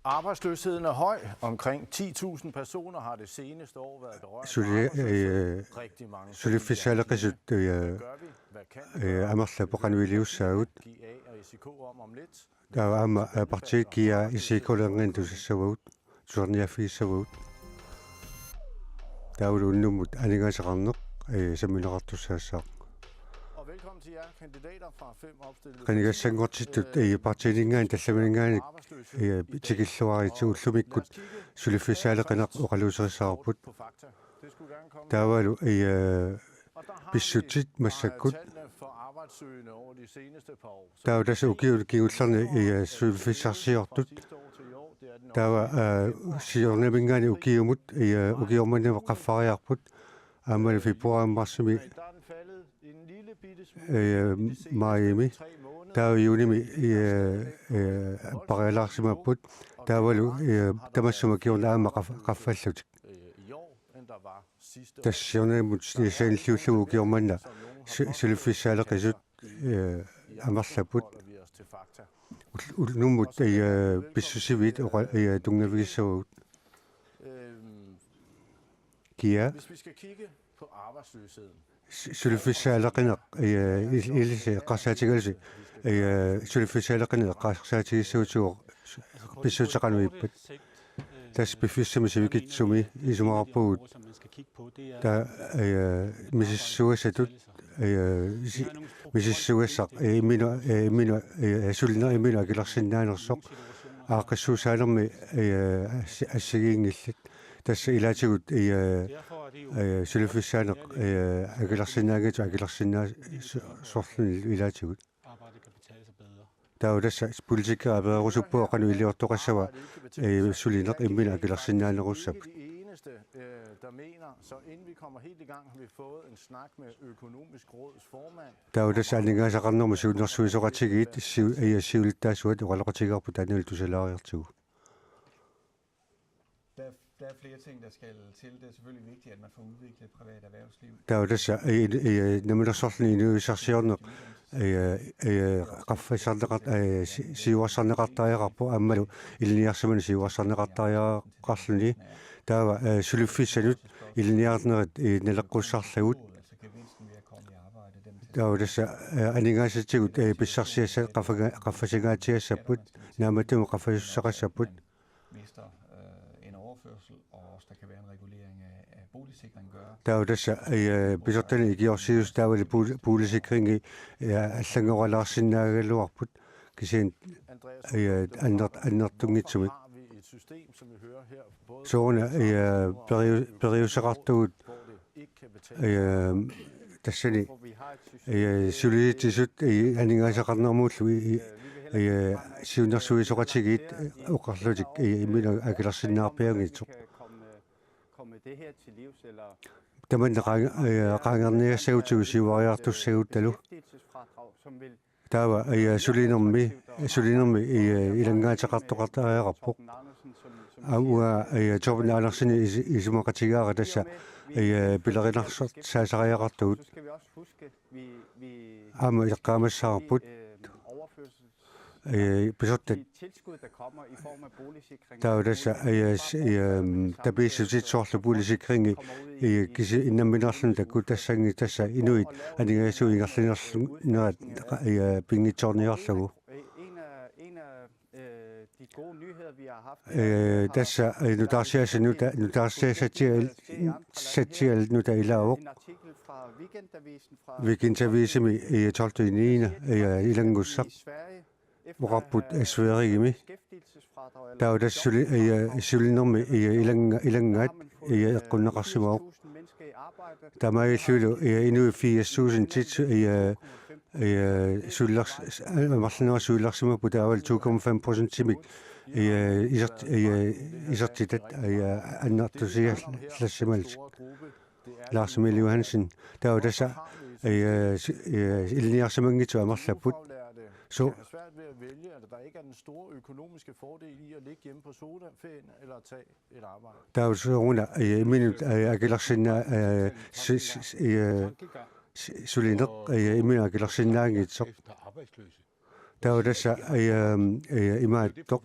Arbejdsløsheden er høj. Omkring 10.000 personer har det seneste år været berørt. Rigtig mange Sulifisaalaqisut amерлapоqanuiliussaagut taama partikia isikolerngintusissavagut tuserniaffiissavagut tauluunnumut aningasaqarneq sammineqartussaassaaq Og velkommen til jer kandidater fra 5 opstillede qanigassangortitut partilingaan tallaminingaanik tikilluarituullumikkut sulifisaalaqinaq oqaluuserissаарput på Fakta. Det skulle gerne komme. taavalu pissutit massakkut Tallene for arbejdssøgende over de seneste par år. Så taavtas ukiullerni sulifisarsiortut sidste år til i år, det er den taava siornamingaani ukiumut ukiormanava qaffariarput aamali februarmarsimi i starten faldet en lille bitte smule. maimi 3 måneder. taava junimi parialaarsimapput taavalu tamassumakiorna aama qaffallutik I år, end der var sidste år. tassiornaamut nisaanilluullugu ukiormanna sulifissaaleqisut amerlaput Holder vi os til Fakta. ulnumut pissusivit tungavigissavagut kia Hvis vi skal kigge på arbejdsløsheden, sulifissaaleqinaq ilise qarsaatigaalisi sulifissaaleqinaq qarsaatigissautuuq pissutaqanuippat tas pifissamisivigitsumi isumararpugut ta misissuassatut misissuassaq iminu sulner iminu akilarsinnaanersoq aaqassuusaalermi assigiingillat tassa ilaatigut sulifissaaneq akilarsinnaagitu akilarsinnaa sorluni ilaatigut taudassa politikere abeerusuppu oqanuiliortoqassava sulineq immina akilarsinnaanerussaput ikke de eneste, der mener, så inden vi kommer helt i gang, har vi fået en snak med økonomisk råds formand. taudassa aningaasaqarnermu suunersuisoqatigit siulittaasuat oqaloqatigarput aniltusalaariartugu Der er flere ting, der skal til. Det er selvfølgelig vigtigt, at man får udviklet privat erhvervsliv. taudassa namilersorluni inuisarsiorneq qaffasarneqart siuassarneqartariaqarpu ammalu ilniarsamani siuassarneqartariaqarluni taava sulifissanut ilniarnerit naleqqussarlagut Altså gevinsten ved at komme i arbejde. taudassa aningaasatigut pissarsiassa qaffasagaatiassaput naamatumu qaffasussaqassaput Mister en overførsel, og også der kan være en regulering af boligsikring gøre. taudassa pisortani ikiorsius taavali puulisikringi allangoralarsinnaagalluarput kisiin annertungitsumi Har vi et system, som vi hører her, både soorna periusaqartugut hvor det ikke kan betale, tassani hvor vi har et system, suliitisut aningaasaqarnermuullu siunersuisoqatigit oqarlutik imina akilarsinnaarpiangitsoq komme det her til livs, eller tamanne qaangerniassagutigu siuariartussaguttalu beskæftigelsesfradrag, som vil taava sulinermi ilangaataqartoqartariaqarpoq Andersen, som aua torben aalersini isumaqatigaara tassa pilerinarso saasariaqartugut så skal vi også huske, vi aama iqqaamassаарput overførsels pisottat de tilskud, der kommer i form af boligsikring. taava tassa tapiissutit soorlu puulisikringi kisi innamminarlun takku tassangi tassa inuit aningaasuingerlinernerat pingitsorniarlagu En af de gode nyheder, vi har haft, tassa nutaarsiasatial nuta ilaaoq en artikel fra Weekendavisen fra vikintaviisimi 12.9. Ilangussaq i Sverige, oqarput asveerigimi beskæftigelsesfradrag, eller taava sulinermi ilangaat eqqunneqarsimaoq 1000 mennesker i arbejde, tamaillulu inui 80.000 titsu suillarsimarpu taaval 2,5% timik isertitat annartusiallassimaltik Lars Emil Johansen taava tassa ilniarsamangitsu amerlaput Så have svært ved at vælge, at der ikke er den store økonomiske fordel i at ligge hjemme på sodaferien eller tage et arbejde. taussuuna iminut akilarsinna sulineq iminu akilarsinnaangitsoq taudassa imaattoq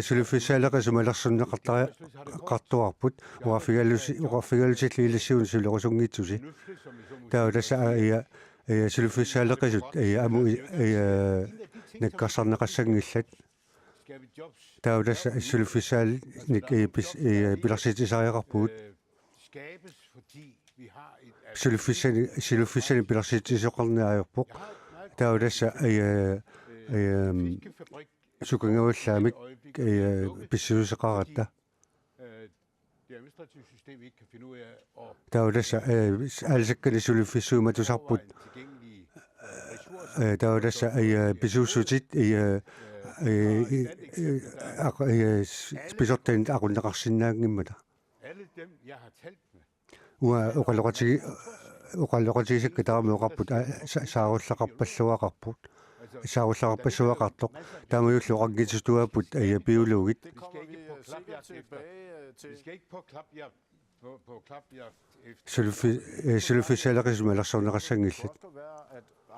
sulifissaaleqasumalersunneqartuarput uqarfigalusilliilassuun suliqusungitsusi taudassa sulifissaaleqasut amu nakkarsarneqassangillat taudassa sulifissaalik pilarsitisaariaqarpuut sulifissani pilarsitisoqarniajorpoq taudassa sukangavallaamik pissuuseqaratta taudassa alsakkani sulifissuumatusarput taudassa pisuussutit spisortan aqunneqarsinnaangimmata uqalloqatigisakka taramuoqarput saarullaqarpalluaqarput saarullaqarpassuaqartoq taamuyullu oqaggitustuaput biologit sulifissaaleqisumalersorneqassangillat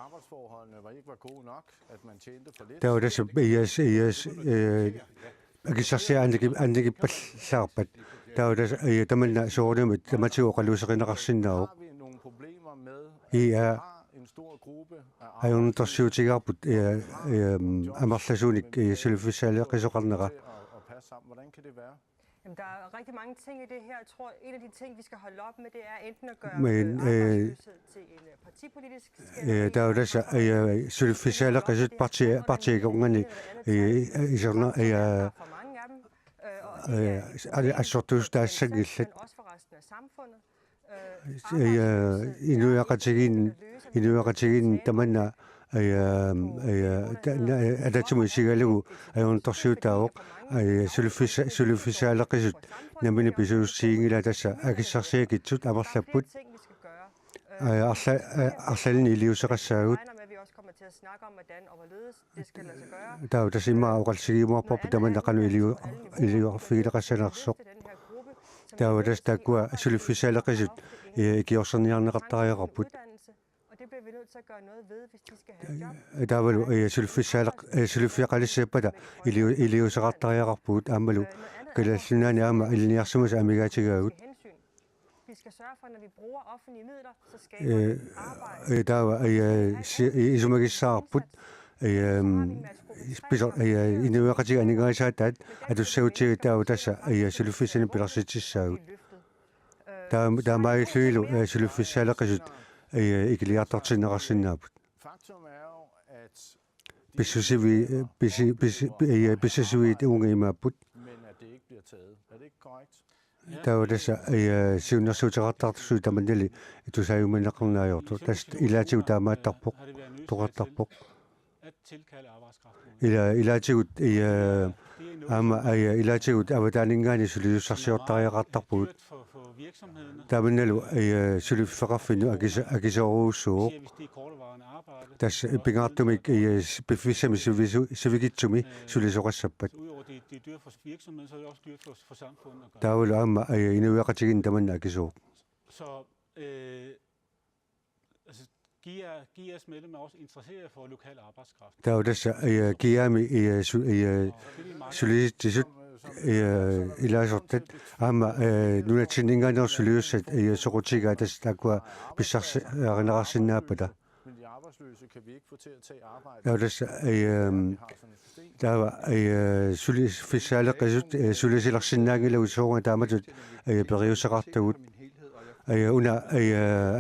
Arbejdsforholdene var ikke gode nok, at man tjente for lidt. taudassa akissarsiaannikippallarpat taudassa tamanna soornumit tamatiuqaluuserinneqarsinnauq Har vi nogle problemer med, ia har en stor gruppe af ajunnertorsiutigaarput amarlasuunik sulifissaaleqisoqarneqa at passe sammen. Hvordan kan det være? Jamen, der er rigtig mange ting i det her. Jeg tror, en af de ting, vi skal holde op med, det er enten at gøre Men, arbejdsløshed til en partipolitisk skænderi, taudassa sulifissaaleqisut partiiqorngani isorna for mange af dem, og det er assortuustaassangillat men også for resten af samfundet. inuaqatigin tamanna adatimu isigalugu ajunnertorsiutaaoq sulifissaaleqisut namini pisuussiingila tassa akissarsiakitsut amarlapput arlalini iliuseqassaagut taudasima oqalsigimuarporpu tamannaqanu iliuarfigileqassanersoq taudas takkua sulifissaaleqisut ikiorserniarneqartariaqarput taavalu suliffiaqalissappata iliuseqartariaqarpuut aammalu kalallunaani aama iliniarsumus amigaatigagut Vi skal sørge for, når vi bruger offentlige midler, så skaber vi arbejde. taava isumagissaarput inuaqatiganingaisaattaat atussautiga taavu tassa sulifissani pilarsitissaagut taamailluilu sulifissaaleqisut ikiliartortinneqarsinnaaput Faktum er jo, at pissusiviit ungiimaapput men at det ikke bliver taget. Er det ikke korrekt? taudassa siunnersuutiqartartusui tamannali tusayumanneqarnaajortu tas ilaatigu taamaattarpoq toqartarpoq at tilkalde arbejdskraft. ilaatigut aama ilaatigut avataaningaani suliussarsiortariaqartarpuut For virksomhederne, tamannalu suliffeqarfinu akisoruussuuq hvis det er kortevarende arbejde, tas pingaartumik pifissami sivigitsumi sulisoqassappat udover det er dyrt for virksomheden, så er det også dyrt for samfundet at gøre. taavalu aama inuaqatigin tamanna akisuuq Så altså, GIAs medlemmer er også interesseret for lokal arbejdskraft. taudassa kiami suliittisut ilaasortat aama nunatsinninganersuliussat soqutigaa tas takkua pissarsiarinaqarsinnaappata Men de arbejdsløse kan vi ikke få til at tage arbejde. taudassa Vi har sådan et system. taava sulifissaaleqisut sulisilarsinnaangilagu soorga taamatut periusseqartagut una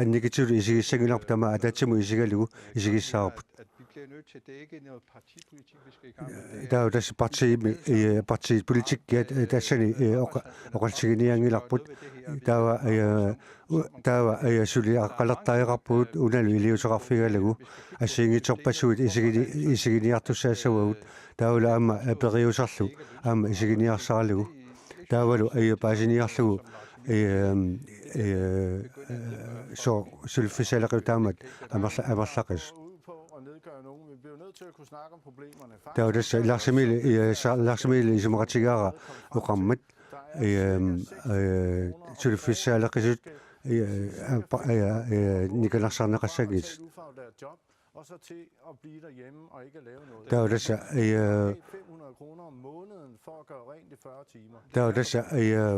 annikitulu isigissangilarpu tama atatimu isigalugu isigissaarput At vi bliver nødt til at dække noget partipolitik, vi skal i gang med det. taava tas partipolitikkiat tassani oqalsiginiangilarput taava suliaqqalertariaqarpuut unalu iliuseqarfigalagu assiingitorpassuit isiginiartussaassavagut taavalu aama periusarlu aama isiginiarsaarlugu taavalu paasiniarlugu så sulfissaalequtaamat amarlaqis Ud på at nedgøre nogen. Vi bliver nødt nødt til at kunne snakke om problemerne. Taudassa larsimili isumaqatigaara uqammat suliffisaaleqisut nikalarsaarneqassagit og så til at blive derhjemme og ikke at lave noget. taudassa 500 kroner om måneden for at gøre rent i 40 timer. taudassa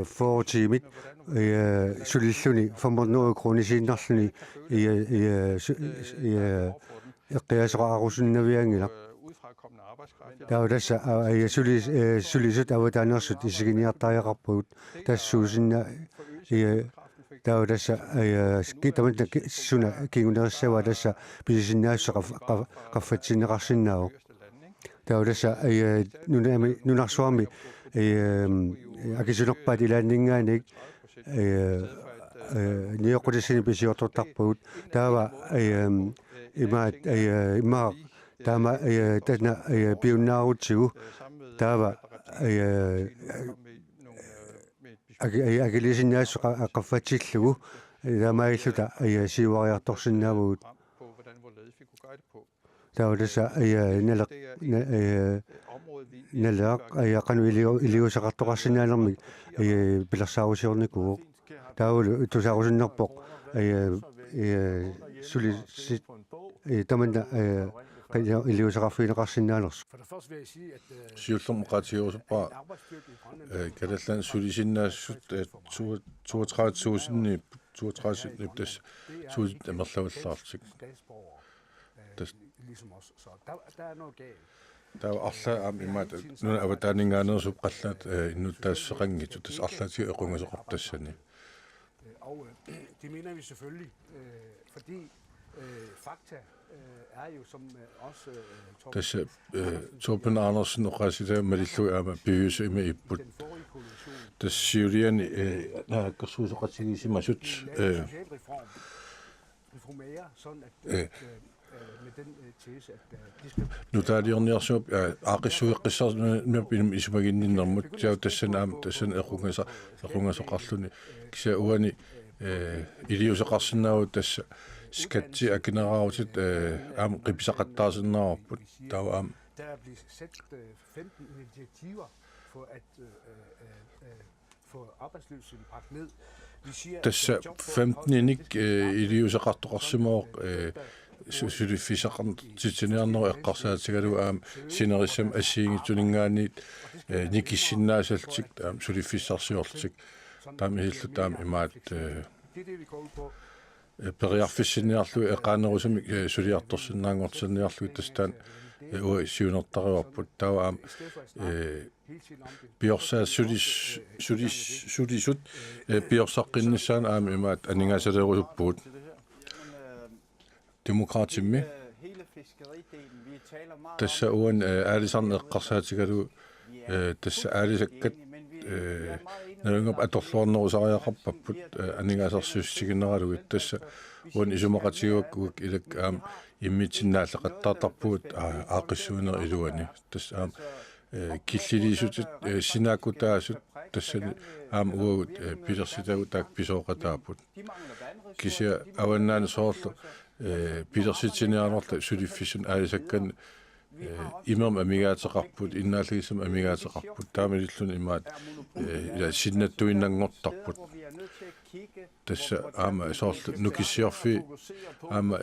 fortimit sulilluni 500 kronisinnarluni eqqiasaqarusunnaviangila udefrakommende arbejdskraft. taudassa sulisut avatanerssut isiginiartariaqarpugut tassuusinna taudassa kitamatna suna kingunerissava tassa pisisinnaassa qaffatsineqarsinnaagu taudassa nunarsuarmi akisunerpaat ilaanninngaanik nioqutissini pisiortortarpugut taava imaat immaaq taama tatna piunnaarutsigu taava agilisinnaassu qaffatiillugu taamailluta siuariartorsinnaavugut På hvordan hvorledes vi kunne gøre det på. taudassa naleq Området vi naleaq qanu iliusaqartoqarsinaalermik pilersaarusiornikuuq taavulu tusaarusinnerpoq sulisit tamanna iliusaqarfiineqarsinnaalersu Siullormuqatiorsuppaa kalallan sulisinaassut 32.000 tas suusit amerlaullartik tava arla am imaat nuna avataaningaanersup qallaat innutaassaqangitu tas arlaati equngasoqartassani Og det mener vi selvfølgelig, fordi fakta er jo som også tassa Torben Andersen oqasita malillu aama pius ima ipput den forrige koalition, tassiuliani naakkersuusoqatigiisimasut socialreform, reformerer sådan at med den tese, at de skal nutaaliorniarsuup aaqissuiqqissarnunapinum isumaginninnermut tiau tassan equngasoqarluni kisa uani iliusaqarsinnaavu tassa skatti akinerarutit am qipisaqattaasinnararput tau am der er blevet sat 15 initiativer for at få arbejdsløsheden bragt ned. Vi siger, at tassa 15 iliusaqartoqarsimooq sulifisaqartitinernerу eqqarsaatigalu aam sinerissam assiingituningaaniit nikissinnaasaaltik taam sulifissarsiortik taam ihillu taam imaat det er det, vi går ud på. periarfissinnniarlu eqaanerusami suliartorsinnaangortinniarlu tastaan siunertariuarput tava aam piorsaa sulisut piorsaqqinnissaana aam imaat aningaasaleerusuppuut demokratimmi Hele fiskeridelen, vi taler meget tassa uan aalisarn eqqarsaatigalu tassa aalisakkat nalungap atorluarnerusariaqarpapput aningaasarsiussigineralugut tassa uan isumaqatiuakkuuk ilak aam immitinnaallaqattaartarpugut aaqissuuner iluani tassa aam killiliisutit sinaakutaasut tassani aam uagut pilersitagu taak pisooqataaput kisia awannaani soorlu pilersitiniarnerla suliffisun aalisakkan imam amigaataqarput innaalligisam amigaataqarput taamilillun imaat ila sinnattuinnangortarput tassa aama soorlu nukissiorfi aama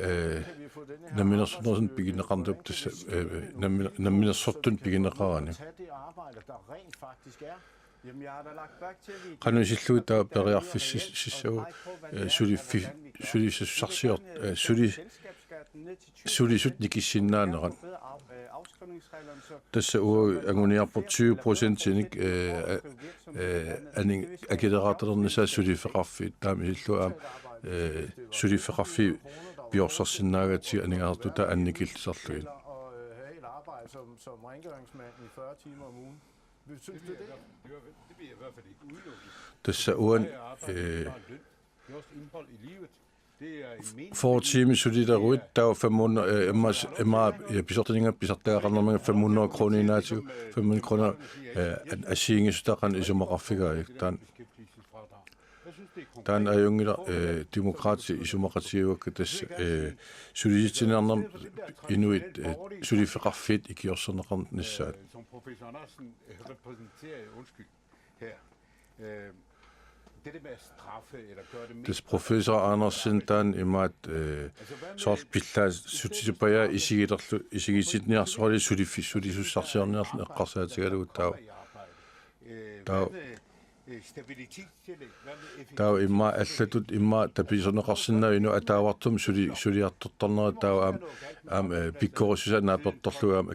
naminersornersun pigineqartup tassa naminersortun pigineqarani qanusilluit taa periarfississagu sulissassarsiort sulisut nikissinnaannerat tassa uo anguniarput 20%-inik aning akileraatalernissaa sulifeqarfiit taami hillu aam sulifeqarfi piorsarsinaagati aningaartuta annikillsarlugit som rengøringsmand i 40 timer om ugen. Synes du det? Det bliver i hvert fald ikke udelukket. tassa uan Det er også indhold i livet. Det er en mening. for time solidaruit tau 500 emma pisortinga pisartaaqarnermanga 500 kroner inaatiu 500 kroner asiingisutaqan isumaqarfigaik taan Tän ajungilla demokraatti isumaqatiuakka tässä sulisitsinarnam inuit sulifeqarfit ikiorserneqarnissaat. Som professor Andersen repræsenterer, undskyld, her. Det med at straffe eller gøre det Des professor Andersen tän imaat sort pilla sutsipaya isigitniarsorli sulisussarsiarniarlu eqqarsaatigalugut tau imma allatut imma tapisoneqarsinnainu ataavartum suliartortarnera tau am pikkorussusanaa pertorlugaam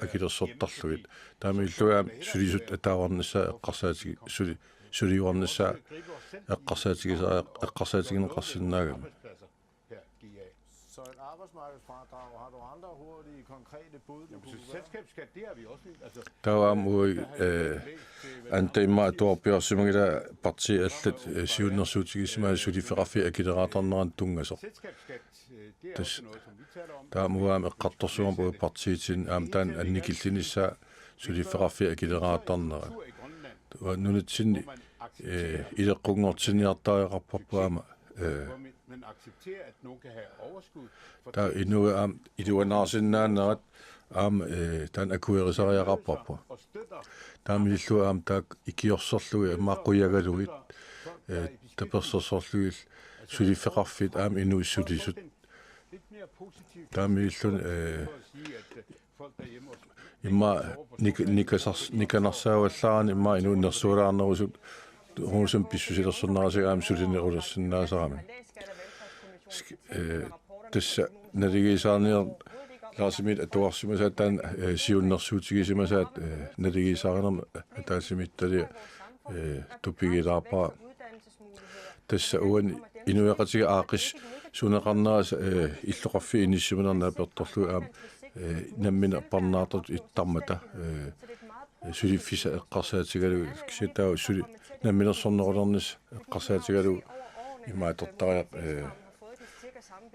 akilersortarlugit taami illugaam sulisut ataavarnissa eqqarsaatigi suliuarnissa eqqarsaatigineqarsinnaagam. Så et arbejdsmarkedsfradrag, har du andre hurtige, konkrete bud? Selskabsskat, det har vi også. Altså, Tauam ui anta imma tuarpiorsimagila parti allat siunnersuutigisima sulifeqarfi akileratarneran tungasor. selskabsskat, det er Das- også noget, som vi taler om. Taamuam eqqartorsuam ui partiitin taan annikillinissa sulifeqarfi akileratarnera. Kultur i Grønland, Nunitsinni ileqqungortiniartariaqarparpuama hvor man accepterer, at nogen kan have overskud. For ta inuam iluanaarsinnaannerat tan akuerisariaqarparpu. og støtter Taamilluam taak ikiorsorlugi immaaqquyagalugit tapersorsorlugil sulifeqarfit inuissulisut lidt mere positivt. taamillun For at sige, at folk derhjemme også imma nikanarsaawallaarani imma inuinnersuulaarnerusut hunusum pissusilersornerasigaam sulinerullersinnaasarami tassa naligisaarnier laasimit atuarsimasaat taan siunnersuutigisimisaat naligisaarnerma ataasimittali tupigilaarpaa tassa uan inueqatiga aaqis suneqarneras illoqarfi inissuminerna pertorlugaam nammina parnaartut ittarmata sulifisa eqqarsaatigalu kisitau suli namminersornerulernis eqqarsaatigalu imaatortariaq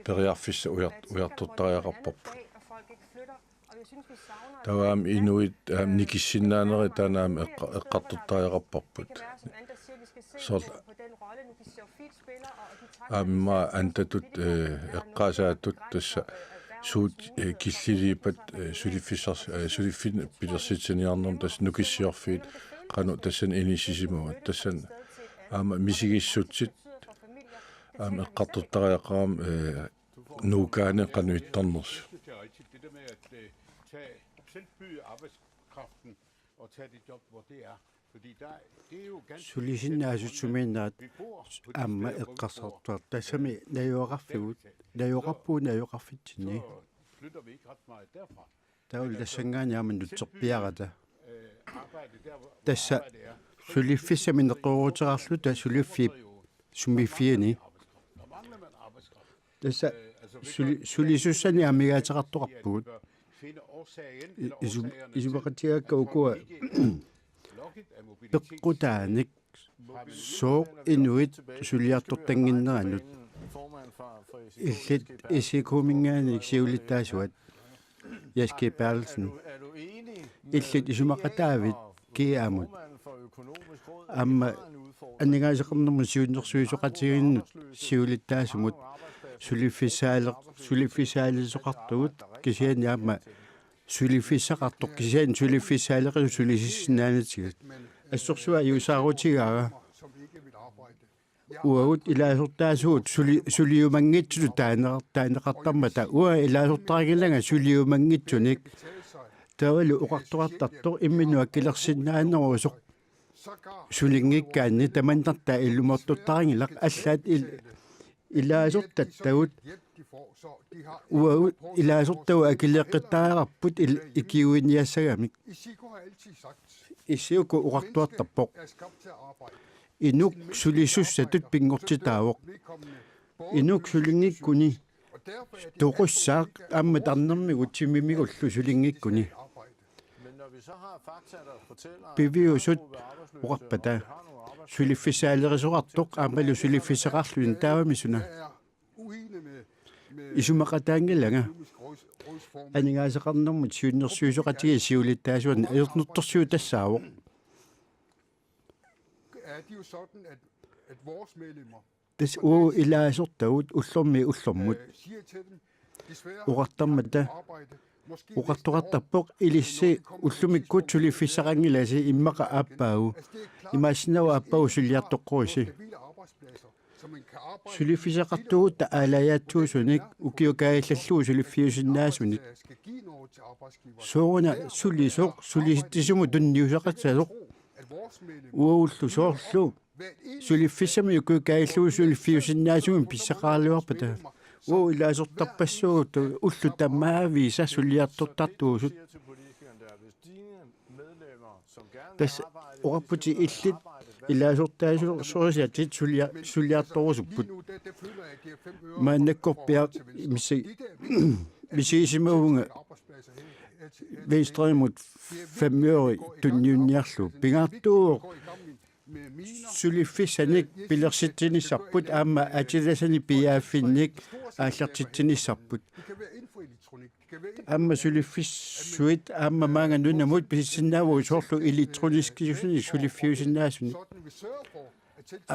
periarfissa ujartortariaqarparpu tavaam inuit nikissinnaaneri taanaam eqqartortariaqarparput sol aamma antatut eqqaasaatut tassa suut killiliipat sulifin pilersitsiniarnerm tass nukissiorfiit qanu tassan inissisimuat tassan aama misigissutsit aama eqqartortariaqaram nuukaane qanuittarners. det er rigtigt. Det der med at tage selvbyde arbejdskraften og tage det job, hvor det er. Fordi det er jo ganske... Sulisinnaasutsumiinnaat Vi bor på de аама steder, hvor vi bor. эққарсартуар тассами наюақарфигут наюақарпуу наюақарфитсини Så flytter vi ikke ret meget derfra. таул тассангаани нутсерпиарата Arbejde der, hvor тасса arbejde er. сулиффиссами неққурутерарлу та сулиффи сумиффиани Der mangler man arbejdskraft. тасса Altså, hvis сулисуссани амигаатеқартоқарпугут man finde årsagen eller årsagerne исумақатигаакка укуа lukket af mobilitet. пеққутааник соо инуит сулиартортангиннеранут Formand for иллит исикумингааник сиулиттаасуат яски перлсен Er du enig иллит исумақатаавит киаамут formanden for økonomisk råd? амма En udfordring. аннигаасеқарнэрму сиуннэрсуисоқатигиннут сиулиттаасумут сулиффисаалисоқартугут кисиани аама сулиффиссақартоқ кисиани сулиффисаалеқи сулисиссинаанаатигат ассорсуа юсаарутигаага уагут илаасортаасуут сулиумангитсулу таанеқартармата уа илаасортарагилага сулиумангитсуник тавалу оқартуартартор имминуа килерсиннаанерусоқ сулингиккаанни тамантарта иллумортуттарангилақ аллаат илаасортаттагут уагут илаасортагу акилеққиттаарарпут икиуиниассагамик исиуку оқартуартарпоқ инук сулисуссатут пингортитаавоқ инук сулингиккуни тоқуссаақ аама тарнэрмигут симимигуллу сулингиккуни Men når vi så har fakta, der fortæller, пивиусут оқарпата сулиффисаалерисоқартоқ аамалу сулиффисеқарлуин таавамисуна исумақатаангилага анигаасеқарнэрмут сиуннэрсуисоқатиги сиулиттаасуан аернутторсиу тассаавоқ at vores medlemmer Des uo ilaasortagut ullormi ullormut siger til dem, desværre uqartarmata arbejde, måske uqartoqartarpoq ilissi ullumikku tulifissaqangilasi immaqa aappaagu imaassinawa aappaagu suliartoqqorisi sulifisaqartugut taalayaatsuusunik ukiukaagillallugu suliffiusinnaasunik sooruna sulisoq sulisittissumu tunniusaqatsasoq uullu soorlu sulifissami ukiukaagillugu suliffiusinnaasugun pissaqaarluarpata uu ilaasortarpassugut ullu tammaaviisa suliartortartuusut tas orapputi illit ilaasortaasusorisiatit suliartorusupput maannakkorpia misiisimaunga veistreimut 5 øre tunniunniarlu pingaartuuq suliffisanik pilersitsinissarput aamma atilasani piaaffinnik aallartitsinissarput aamma suliffissuit aamma maanga nunnamut pisissinnaavuu soorlu elektroniskisunik suliffiusinnaasuni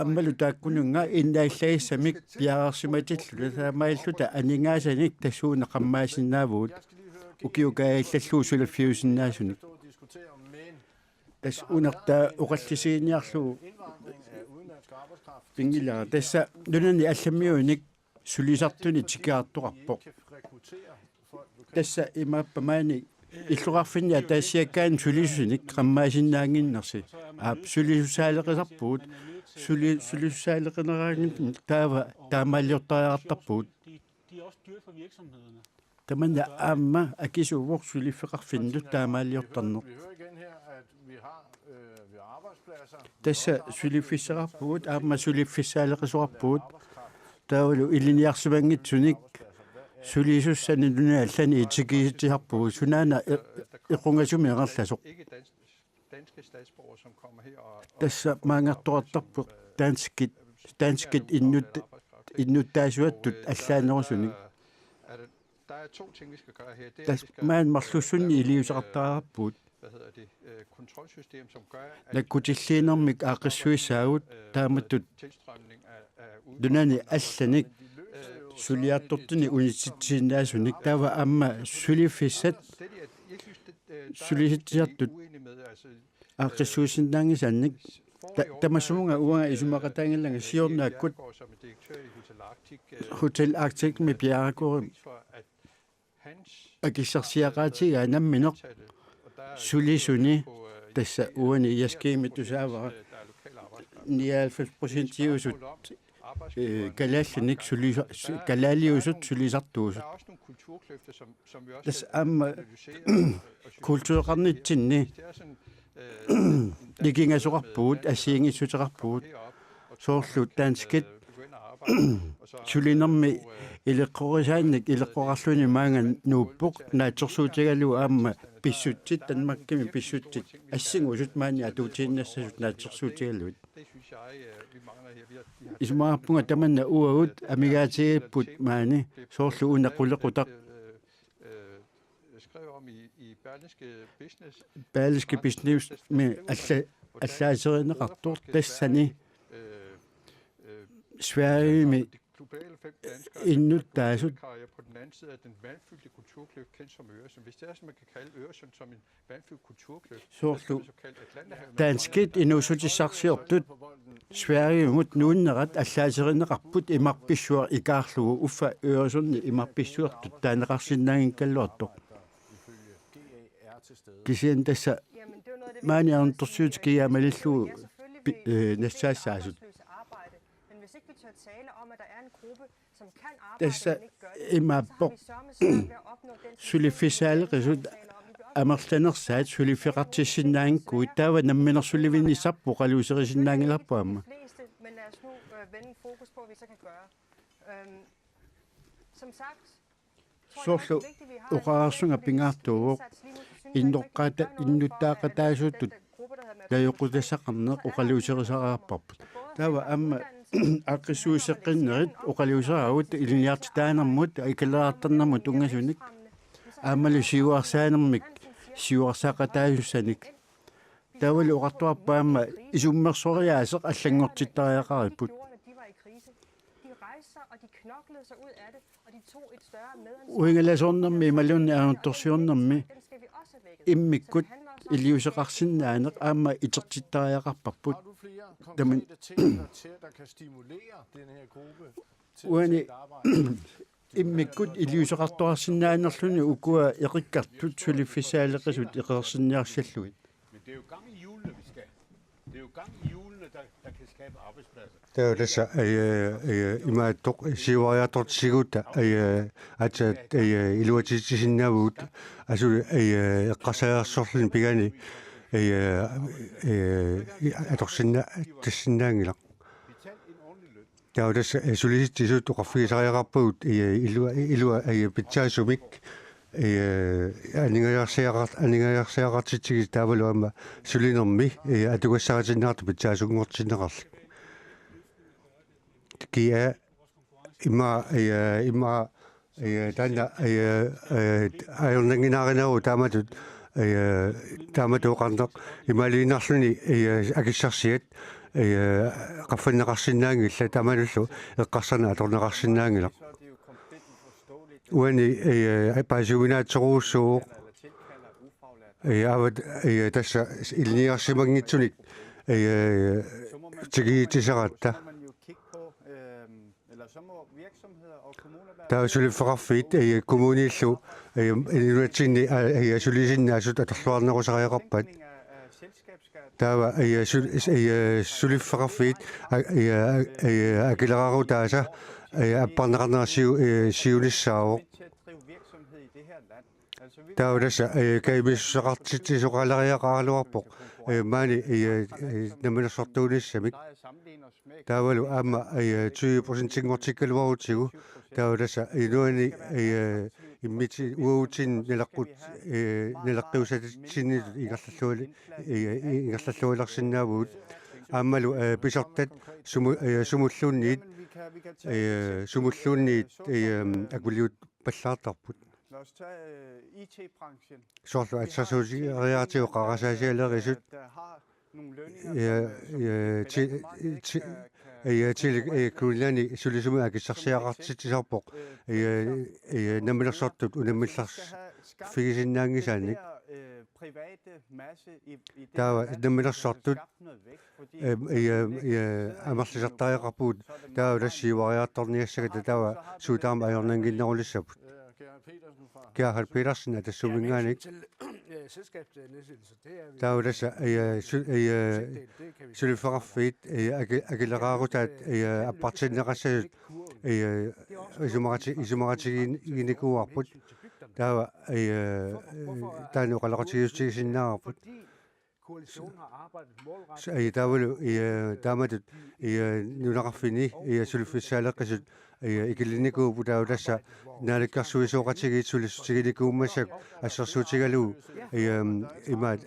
aammalu taakkununga innaallaisamik piaarsimatillu taamailluta aningaasaniik tassuuna qammaasinnaavut ukiukaallalluu suliffiusinnaasunik tas unertaa uqallisiiniarlu pingilaa tassa nunani allammiunik sulisartuni tikaartoqarpoq tassa imaappamaani иллуqarfinnia taassiakkaan sulisusinik qammaasinnaanginnersi aap sulisusaaleqisarpuut sulisusaaleqineraangin taava taamaalliortariartarpuut tamanna aamma akisuuvoq suliffeqarfinnu taamaalliortarneq tassa suliffiссaqarpugut aamma suliffissaaleqisuarpuut taulu iliniarsimangitsunik sulisussani nuna allani itikiisittiharpugu sunaana iqungasumi eqerlasoq tassa maangartoqartarpuq danskit innuttaasuattut allaanerusunik tas maan marlussunni iliusaqartararpuut nakkutilliinermik aaqissuissaagut taamatut dunani allanik suliartortuni unitsitsinnaasunik taava aamma sulifissat sulisittiartut aaqissuusinnaangisannik tamassumunga uanga isumaqataangillanga siornaakkut Hotel Arctic mi piarakuri akissarsiaqaatiga namminoq sulisuni tassa uani iaskiimittusaavara 99% iusut kalaallinik kalaaliusut sulisartuusut tas aamma kultuuqarnitsinni ikingasoqarpuut assiingissutiqarpuut soorlu taanskit sulinermi ileqqorisaannik ileqqorarluni maanga nuuppoq naatsersuutigalu aamma pissutsit tanmakkimi pissutsit assingusut maani atuutiinnassasut naatsersuutigaluut ismaarpunga tamanna uagut amigaatigipput maani soorlu unaqqulequtaq Berlingske Business mi allaaterineqartuur tassani Sverige med innuttaasut på den anden side af den vandfyldte kulturkløft kendt som Øresund. Hvis det er, som man kan kalde Øresund som en vandfyldt kulturkløft, soorlu taanskit inusutissarsiortut Sverige mut nuunnerat allaaterineqarput imarpissuar ikaarlugu uffa Øresunni imarpissuartut taaneqarsinnaangikkalluartoq kisian tassa maaniarntorsuutikiaamalillugu nassaasaasut tassa imappoq suliffisaaleqisut amerlanersaat suliffiqartissinnaangikku taava namminersulivinissarpu qaluuserisinnaangilarpuamma soorlu uqaarsunga pingaartuuq innuttaaqataasuutut tayoqutassaqarneq uqaluuserisaqarparput taava amma aqissuuseqqinnerit uqaluuseragut iliniartitaanermut ikalaartarnermut ungasunik aammalu siuarsaanermik siuarsaaqataasusanik Тавали oqartuarpaama isummersoryaasaq allangortittariaqariput. De var i krise. De rejste sig, og de knoklede sig ud af det, og de tog et større medansvar. Uingalasornermi malunni aanuttorsiornermi Den skal vi også have vækket. immikkut iliuseqarsinnaaneq aama itertitariaqarparput. Har du flere konkrete ting der kan stimulere den her gruppe til Uani at arbejde? immikkut iliuseqartuarsinnaanerluni ukua iqikkartut sulifisaaleqisut iqersinniarsalluit. Men det er jo gang i hjulene, vi skal. Det er jo gang i hjulene, der kan skabe arbejdspladser. Tässä ima siuariatot siguta at iluatisinnaavut asu qasaarsorlin pigani atorsinna tassinnaangila. Tässä sulisittisut uqarfigisariaqarput ilua pitsaasumik aningajarsiaqartitsigis taavaluama sulinermi atugassaratinnaartu pitsaasungortinneqarlu. Kia ima tanna ayornanginaarinaru taamatut taamatuoqarneq imaliinarluni akissarsiat qaffanneqarsinnaangilla tamalullu eqqarsana atorneqarsinnaangila uani paasuminaatsoruussuuq avat tassa ilniarsimangitsunik tigiitisaratta Der er selvfølgelig forfedt i kommunillu inuatsinni sulisinni asut atorluarnerusariaqarpat. Der var selvfølgelig forfedt akileraru taasa apparneqarnersiu siunissaaruq. Der var tässä kaimissuqartitisuqalariaqaaluarpoq maani naminasortuunissamik. Der var jo amma 20% tingortikkaluarutigu. Der var tässä inuani imiti uutin nelaqqusatitsinni ingerlalluilersinnaavut ammalu pisartat sumulluunniit akuliut pallaartarput. Sorlu atsasuutiariatiu qarasasialerisut kullani sulisumu akissarsiaqartitisarpoq namilersortut unamillars figisinnaangisaanik taava namilersortut amarlisartariaqarpuut taava tassiuariaattorniassagata taava suutaama ajornanginnerulissaput Gerhard Petersen er det sumingaanik taava tässä sulifaraffiit akileraarutaat appartinneqassasut isumaratiginikuarput taava taanuqalaqatigiustigisinnaarput taavalu taamatut nunaqarfini sulifissaaleqqisut ikillinikuupu taava tässä naalikkarsuisuoqatigiit sulisutiginikuummassak assersuutigaluu imaat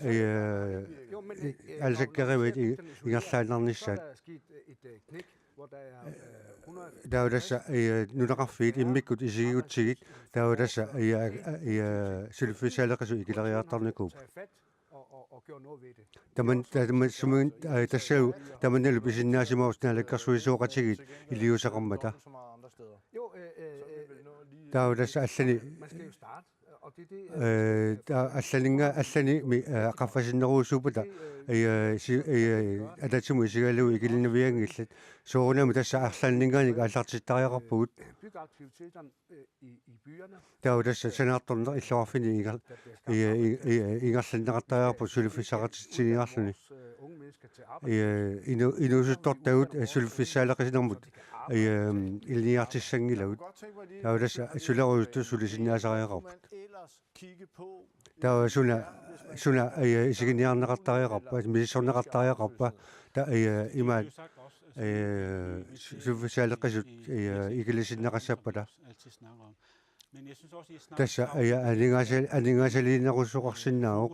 alsakkerivit ingerlaanarnissaat taava tässä nunaqarfiit immikkut isigigutsigit taava tässä sulifissaaleqqisu ikileriaartarnikuup tamannalu pisinnaasimaus naalikkarsuisuoqatigit iliusaqarmata taava tässä allani qaffasinneriusuuputa atatimu isigaluu ikilinaviangillat soorunami tässä arlanninganik allartittariaqarpugut taava tässä sanaartorner illuarfini ingerlanneqartariarput sulifissaqartitsiniarluni inusuttortagut sulifissaaleqisinermut ilniartissangilagut taava tässä suleruyuttu sulisinnaasariaqarput taava suna isiginiarneqartariaqarpa misissorneqartariaqarpa ta imaat sulifissaaleqqisut ikilisinneqassappata tässä aningaasaliinnerussuqarsinnaaruq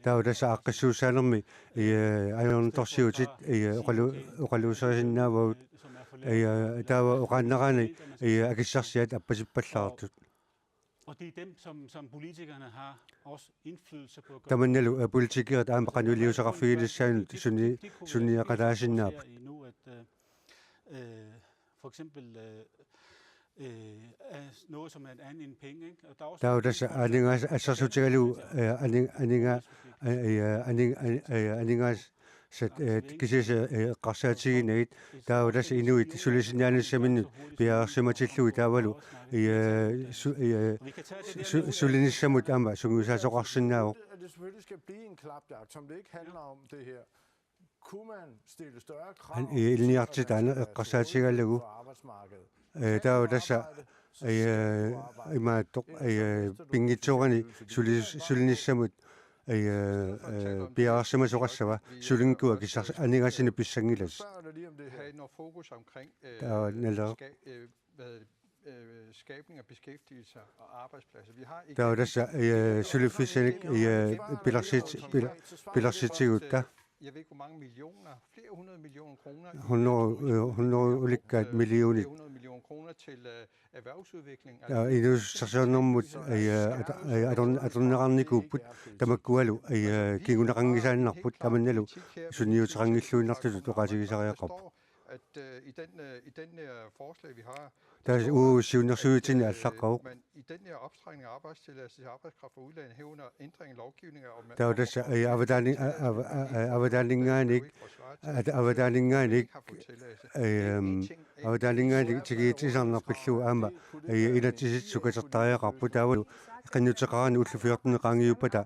taava tässä aqqissuussaanermi ajornertorsiutit oqaluuserisinnaavut taava oqaannaqani akissarsiat appasippallaaratut Og det er dem, som politikerne har også indflydelse på. Tamannalu politikeret aama qanuliusaqarfigilissaanut sunniaqalaasinnaap. Nu at for eksempel noget som er andet end penge, ikke? Og der er også Taudassa aningas assasutigalu aningas sat kisisa qarsaatiginaat taudassa inuit sulisinaanissaminut piaarsimatillu taavalu sulinissamut aama sungusasoqarsinnaavo. At det selvfølgelig skal blive en klapjagt, som det ikke handler om det her. Kunne man stille større krav ilniartit ana qarsaatigalagu taudassa imaattoq pingitsuqani sulinissamut piaarsimasoqassava sulinkua kissar aningasini pissangilas. Have noget fokus omkring skabning af beskæftigelse og arbejdspladser. Vi har ikke taudassa sulifisanik pilarsitiutta. Jeg ved ikke, hvor mange millioner, flere 100 millioner kroner. 100 ulikkaat miljoonit. 100 millioner kroner til erhvervsudvikling. Ja, inussasornermut atornerarnikuupput tamakkualu kingunaqangisaannarput tamannalu sunniuterangilluinartut toqatigisariaqarp. At i den forslag vi har der siunersuitini allaqaruq men i den her opstrækning af arbejdstilladelse til arbejdskraft fra udlandet herunder ændring af lovgivning og taudassa avadaninngaanik tigiitisarnarpillu aama inatisitsukatertariaqarpu taavalu qannuteqarani ullufiortuneqaangiuppata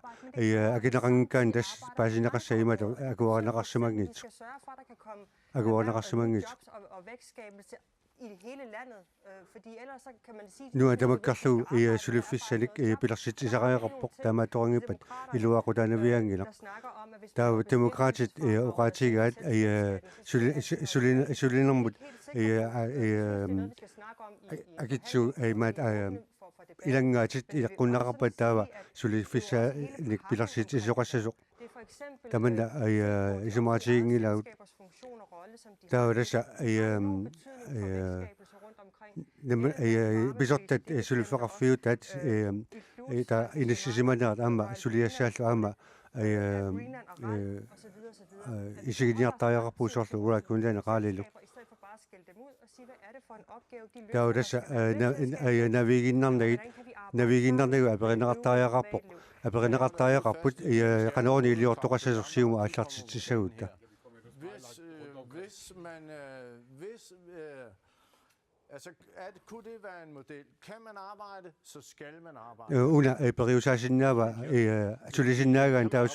akinaqangikkaan tas paasineqassaimat akuaranaqarsimangit akuaranaqarsimangit og vækstskabelse i hele landet, fordi ellers så kan man sige... Nu er tamakkarlu sulifissanik pilarsittisariaqarpoq taamaatorangipat iluaqutanaviangila. Der er demokratisk oqaatigaat sulinermut akitsu aimaat ilangaatit ilaqqunaqarpat taava sulifissanik pilarsittisoqassasoq tamanna isumaatigingilaagut taudassa bisortat sulifaqarfiutat ta inissisimanaat aama suliassaallu aama isiginiartariaqarpuusorlu uraakkunlaana qaalilu taudassa naviginnarnagu aperinaqartariaqarpoq aperinaqartariaqarput qanoorni iliortoqassasorsiuma aallartitsissagutta. Altså, kunne det være en model? Kan man arbejde, så skal man arbejde. Una periusaasinnaava sulisinnaagaан taa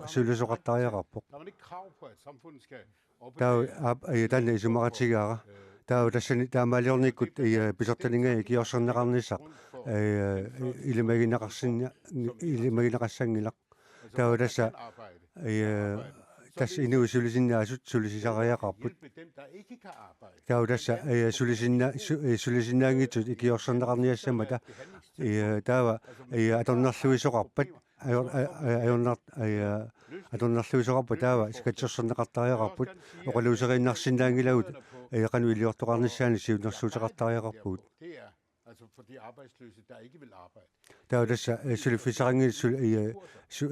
sulisoqartariaqarpoq. Der er ikke krav på, at samfundet skal tanna isumaqatigaara taa tassani taamaaliornikkut pisortaninga kiorserneqarnissaq ilimaginaqassangilaq taa tassa tas inu sulisinnaasut sulisisariaqarput taudassa sulisinnaangitut ikiorserneqarniassamata taava atornerluisoqarpat atornerluisoqarpa taava skatsorserneqartariaqarput oqaluuserinnarsinnaangilagut qanu iliortoqarnissaani siunersuuteqartariaqarput. Altså for de arbejdsløse, der ikke vil arbejde. Taudassa sulifisarangit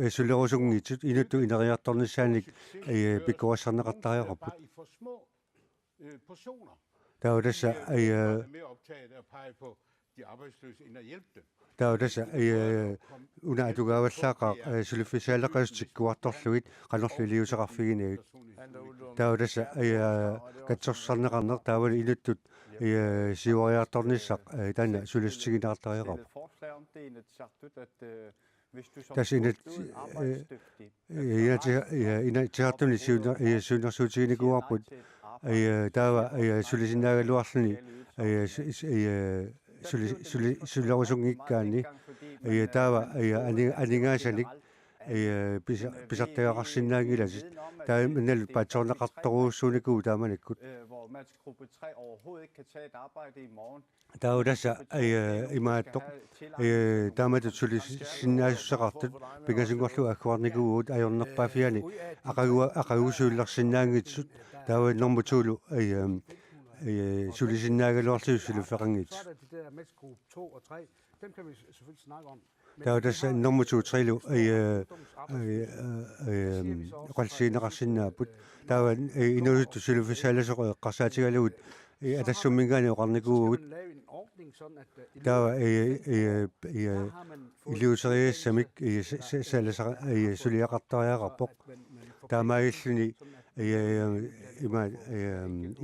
sulerusungitut inuttu ineriartornissaanik pikkuassarneqartariaqarput. I for små portioner. Taudassa mere optaget af at pege på de arbejdsløse end at hjælpe dem. taudassa una atugaavallaaqaq sulifisaaleqastikkuartorluit qanorluiliuseqarfiginegut taudassa katsorserneqarner taavali inuttut siuariartornissaq tanna sulistiginartariaqarp tasinat inatsihartuni siunersuutiginikuarput taava sulisinnaagaluarluni sulerusungikkaani taava aningaassanik pisartagaqarsinnaangilasit taamannal paatsorneqartoruussuuniku taamanikkut hvor mandsgruppe 3 overhovedet ikke kan tage et arbejde i morgen. taudassa imaattoq taamatut sulisinnaasussaqartut pingasingorlu akkuarnikuugut ajornerpaafiani aqagusuullersinnaangitsut taava normutulu sulisinnaagaluarliu sulifeqangit. Så er der de der mandsgruppe 2 og 3. dem kan vi selvfølgelig snakke om. der er der nummer 2 trilo qalsiinaqarsinnaaput taava inuut sulufisaalasoo qasaatigaluut atassummingaani uqarnikuugut taava iliuseriassamik salasara suliaqartariaqarpoq taamailluni ima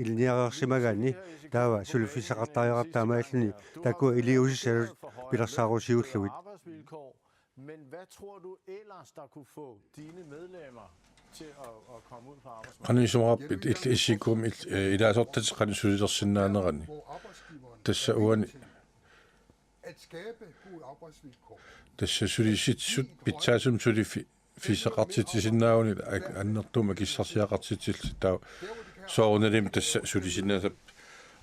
ilniarersimagaani taava sulufisaqartariaqartaamailluni takku iliusissalut pilersaarusiullugut. Men hvad tror du ellers, der kunne få dine medlemmer til at komme ud på arbejdsmarkedet? Qanisumarappit issikum ilaasortat qanisulisersinnaanерани tassa uani at skabe gode arbejdsvilkår. tassa sulisitsut pitsaasum fisaqartitisinnauni annertuma kissarsiaqartitilli taa soornelim tassa sulisinnaasap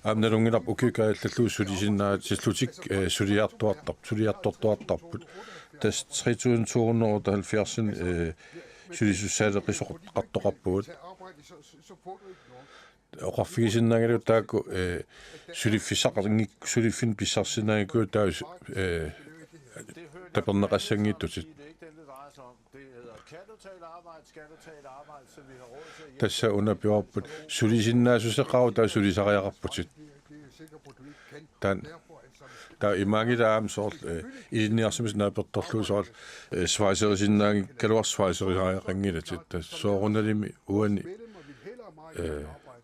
aamnalungilap ukikaallallu sulisinnaatilutik suliartortuartarput tas 3270 sulisussaaleqisоqartoqarpugut oqarfigisinnaagalu taakku sulifin pissarsinnaagikku taa taperneqassangittutit tassa unapiorput sulisinnaasuseqaru taa sulisariaqarputit tan taa imaangilaam soort iinniarsimis naapertorlu soort svaiserisinnaagi kaluarsvaiserisaaqangilatit tas soorunalimi uani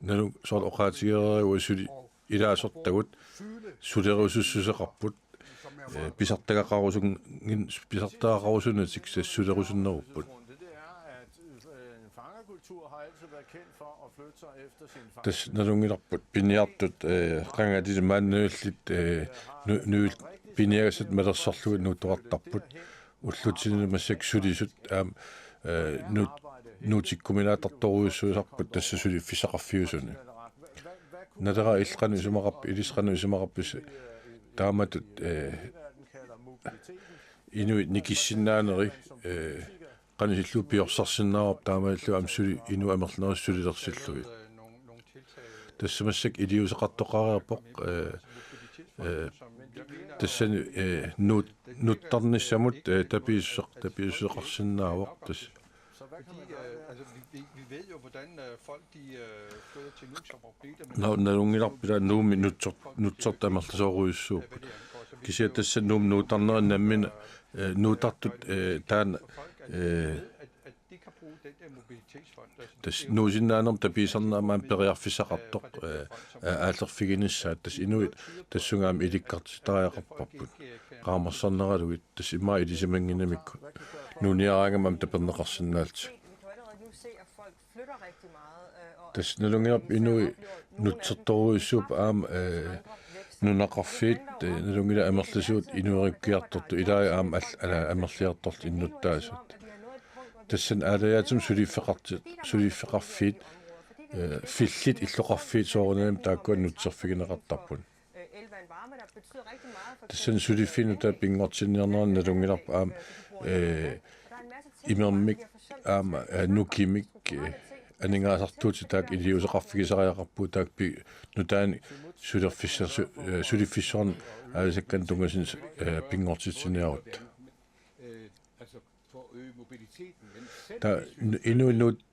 nanu soort oqaatigereru suli ilaasortagut sulerusussuseqarput pisartaqaqarusunatik sulerusunnerupput tas nalungilarput piniartut qangatisi maannuullit nuul piniagasat malersorlugut nuutoqartarput ullutininu massak sulisut aam nuutikkuminaatartoruissuusarput tassa sulifisaqarfiusuni natera ilqanu sumaqarpi ilisqanu sumaqarpis taamatut inuit nikissinnaaneri qanisillu piorsarsиннаарап таамааллу амсули ину амерлернерсулилерсиллуги тассамассак илиусеқартоқариарпоқ тассани нуттарниссамут tapisuseqarsinnaavoq тас vi ved jo, hvordan folk de flytter til nu, som nalungilarpila nuumi nutsortamerlusoruissuupput kisia tassa nuum nuutarnerinnammina nuutartut taana tas nuusinnaanerm tapiisarnaamaan periarfissaqartoq aallerfiginissaat tas inuit tassungaam ilikkartitariaqarparput qaamarsarneralugit tas imaa ilisimanginamikku nuuniaraangamam taperneqarsinnaalti tas nalungiarp inui nutsertoruissuup aam nunaqarfiit nalungila amerlisuut inuerikkiartortu ilaa aam amerliartort innuttaasut tassan aalajaatum suliffeqarfiit fillit illoqarfiit soorunalum taakkuan nutserfigineqartarpun tassan suliffinu taa pingortinniarneran nalungilarp aam imermik aam nukimik aningaasartuuti taak iliuseqarfigisariaqarpu taakpi nutaani sulifissorn aasakkan tungasin pingortitsiniarut ta inu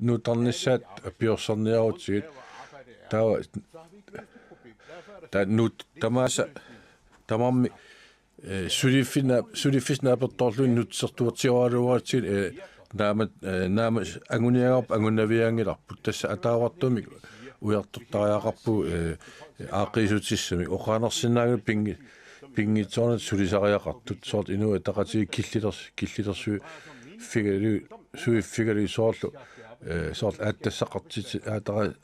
nutarnissaat piorsorniarutsigit taa ta nut tamaasa tamarmi sulifisnaapertorluin nutsertuartioraaluuratsit naama anguniaviangilarput tassa ataavartumik ujartortariaqarpu aaqqiisutissami oqaanersinnaagulu pingitsoornat sulisariaqartut soort inua taqatigi killitersu figali soorlu soort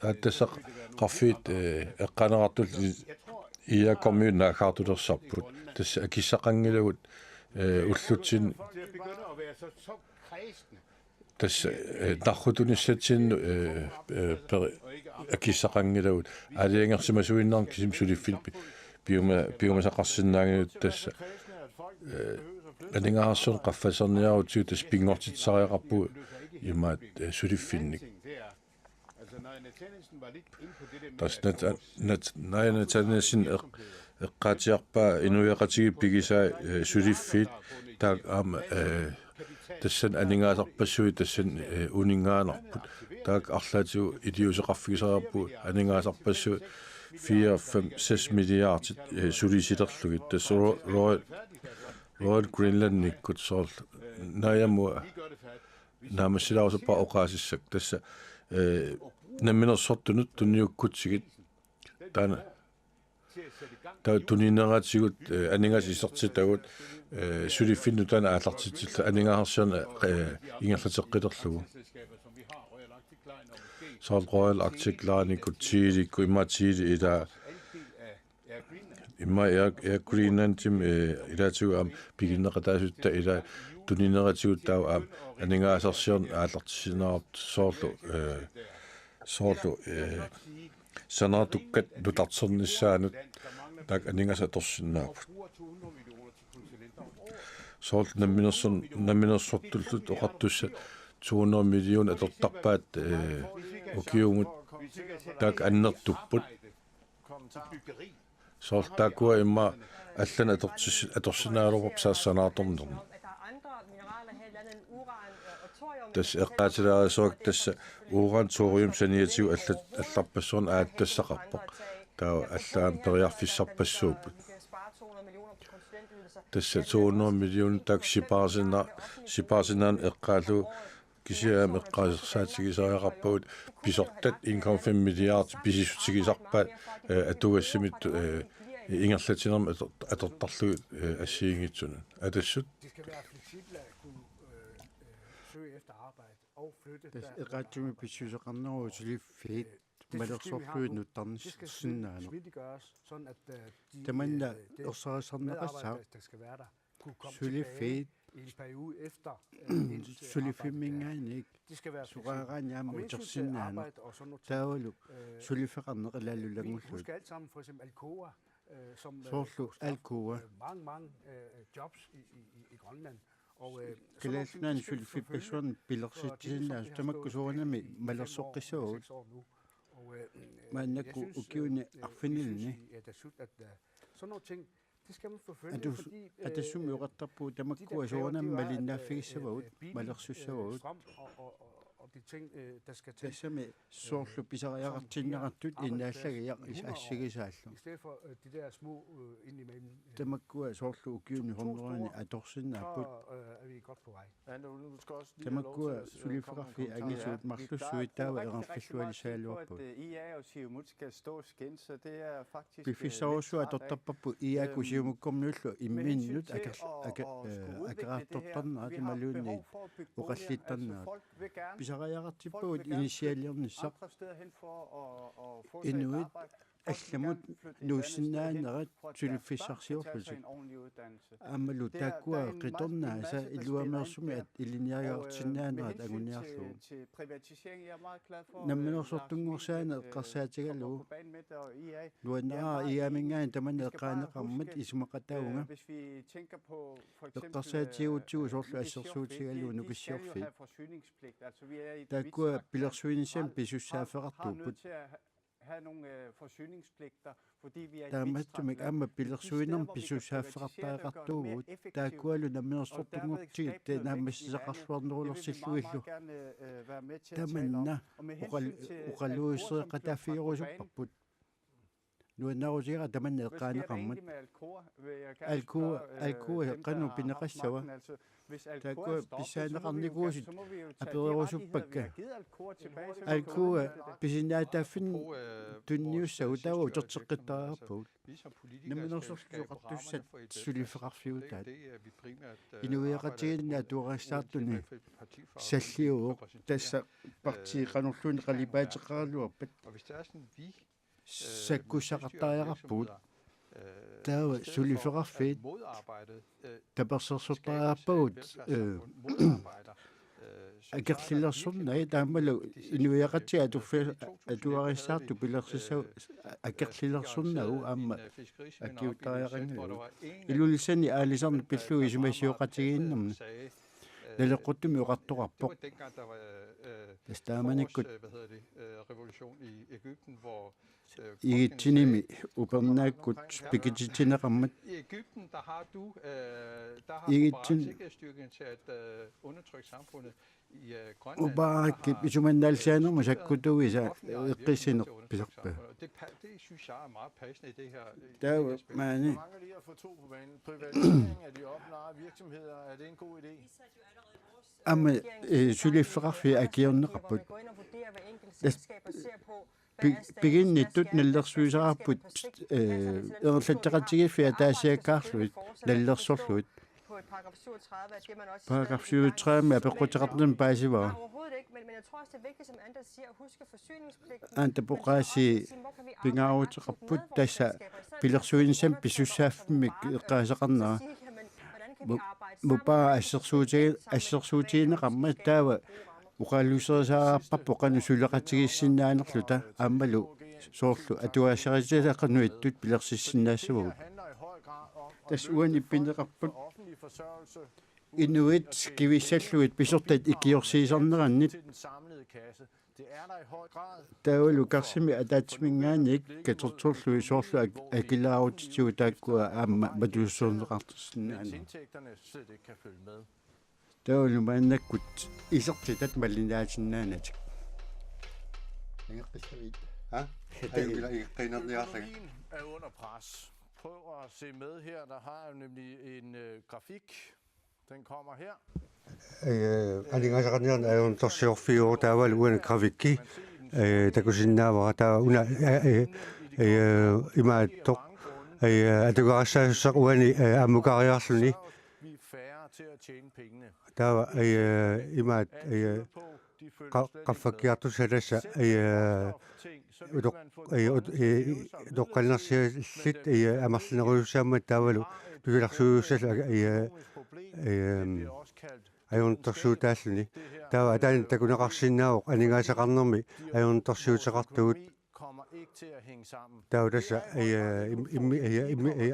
aattassaqarfiit eqqanerartul iakommiun naakhaartulersarput tassa akissaqangilagut ullutsin tässä tarrutunissatsin akissaqangilagut aaliangersimasuinnaarn kisim suliffilpi piumasaqarsinnaangilut tässä aningaarsun qaffaserniarutigut tas pingortitsariaqarpu imaat suliffinnik Altså, når Nathanielsen var lidt inde på det der med... tas Nathanielsen eqqaatiarpaa inuiaqatigippigisaa suliffiit taak aama tassan aningaasarpassui tassan uningaanarput taak arlaatigu iliuseqarfigisarappu aningaasarpassui 4-5-6 milliardit sulisilerlugit tas Royal Greenlandikkut soorl naajamua naamassilausappa oqaasissak tassa namminersortunut tunniukkutigit taana ta tuninneratigut aningas isertitagut suliffinnu taana aallartitilla aningaarsiarna ingerlateqqilerlugu soorl Royal Arctic Line-ikut tiilikku immaatiili ila imma air Greenlandim ilaatigu am piginneqataasutta ila tuninneratigut taa am aningaasarsiarna aallartisinarap soorlu sanaatukkat lutarternissaanut taak aningasa torsinnaaput soorl namminersortullut oqartussa 200 million atortarpaat ukiumut taak annertupput soorl taakua imma allan atorsinaalurup saassanaartornerna tas eqqaatilaarisuak tassa uran thorium saniatigu allarpassuun aattassaqarpoq taa allaam periarfissarpassuuput tassa 200 million tak siparsinaan eqqaalu kisiaam eqqaasersaatigisariaqarpagut pisortat 1,5 milliard pisissutigisarpaat atugassimit ingerlatinerma atortarlugut assiingitsunun atassut tas eqaatimi pissuseqarneruu suliffiit малерсорлуит нуттарнissиннаано таманна ерсарисарнеқассаа suliffiit suliffimmingaanik suqaaraaniaama utersinnaanu taavalu sulifeqarneqilaallullangullut soorlu Alcoa Kalaallunaani suliffippassuarni pilersittisinnaas tamakku suuranami malersoqqissuut maannakku ukiuni arfinilni atassumi uqartarpu tamakkua suuranami malinnaaffigissavuut malersussavaut tassami soorlu pisariaqartinneqartut innaallagaya assigisaallu tamakkua soorlu ukiuni hornerani atorsinnaaput tamakkua sulifeqarfi angisuut marlussuit taava eqarfillualisaaluarput pifissarussua atortarpappu iaaku siumukkornullu imminnut akeraartortarnera timaluunniit uqallittarnera pisariaqartippugut initialiernissaq inuit алламут нуусиннаанерат сулиффиссарсиорлусик аамалу тааккуа қиторнааса илуамеерсуми ат илиниариартиннаанерат агуниарлугу намминерсортунгорсаана эққарсаатигалугу нуаннаа иамингаан тамана эққаанеқармат исумақатаагунга эққарсаатигутсугу соорлу ассерсуутигалугу нукиссиорфи тааккуа пилерсуиниссан писуссаафеқартууппут тааматтумик аама пилерсуинерм писусааффеқартаақартуугут тааккуалу наммиерсортунгортигит наамассисақарсуарнерулерсиллуиллу таманна оқалуиссеқатааффиорусуппарпут нуаннарусига таманна эққаанеқармат алкуа эққану пинеқассава тааккуа писсаанеқарникуусит аперерусуппакка алкуа писинаатааффин тунниуссагу таава утертеққиттараарпут наминерсорлуқартуссат сулифеқарфиутаат инуиақатигиннаа туарассаартуни саллиуоқ тасса партиқанерлуни қалипаатеқаралуарпат саккусақартариақарпут таава сулифеқарфит таперсерсутариарпагут акерлилерсорнаа таамалу инуиақатига атуариссаарту пилерсисау акерлилерсорнагу аама аккиуттариақангагу илулисани аалисарни пиллуги сумассиоқатигииннэрна nalequtumi uqartoqarpoq dengang der var tastaamannikkut revolution i Egypten, hvor igitsinimi upernaakut pikititineqammat i Egypten, der har Igitsin- sikkerhedsstyrken til at undertrykke samfundet. I Grønland upaakki isumannaalsaanerma sakkutuisa eqqissinerpisarpa det synes jeg er meget passende i det her. taava maani Mange lige at få to på banen. Privatisering af de offentlige virksomheder, er det en god idé? amma sulifferarfi akiorneqarput Gå ind og vurdere hver enkelt selskab og ser på, piginnittut nallersuisaraput erlattaqatigifia taasiakkaarluit nallersorluit på et paragraf 37, at det man også paragraf 37 med bequtaqartun paasiva Nej, overhovedet ikke, men jeg tror også, det er vigtigt, som Anders siger, at huske forsyningspligten. anta poqaasi pingaavutaqarput tassa pilersuinsam pisussaafmik eqqaasaqarnera mupaa assersuutigineqarma taava uqaalluserisaaarpappo qanu suleqatigissinnaanerluta aammalu soorlu atuaassaritилеқарнуиттут пилерсиссинаассавагут тас уани пинеқарпут инуит кивиссаллуит писортат икиорсиисарнераннит Til den samlede kasse. Det er der i høj grad. таавалу карсими атаатсимингааник катерторлуи соорлу акилаарутитсуу тааккуа аама матуссуурнеқартуссиннаана Mens indtægterne slet ikke kan følge med. таавалу мааннаккут исертитат маллинаатиннаанатик Økonomien er under pres. Prøv at se med her. Der har jeg nemlig en grafik. Den kommer her. алингаасақарниарна аёрнторсиорфиуо таавал уана графикки такусиннаавара таа уна имааттоқ атугаассаассақ уани аммукариарлуни Vi er færre til at tjene pengene. таава имаат qaffakkiartussalassa тоққалнарсиаллит амарлинеруйуссаамат таавалу пивиларсуйуссала аёрнторсуутааллуни таава атаан такунеқарсиннаавоқ анингаасақарнерми аёрнторсуутеқартугут Kommer ikke til at hænge sammen. таава тасса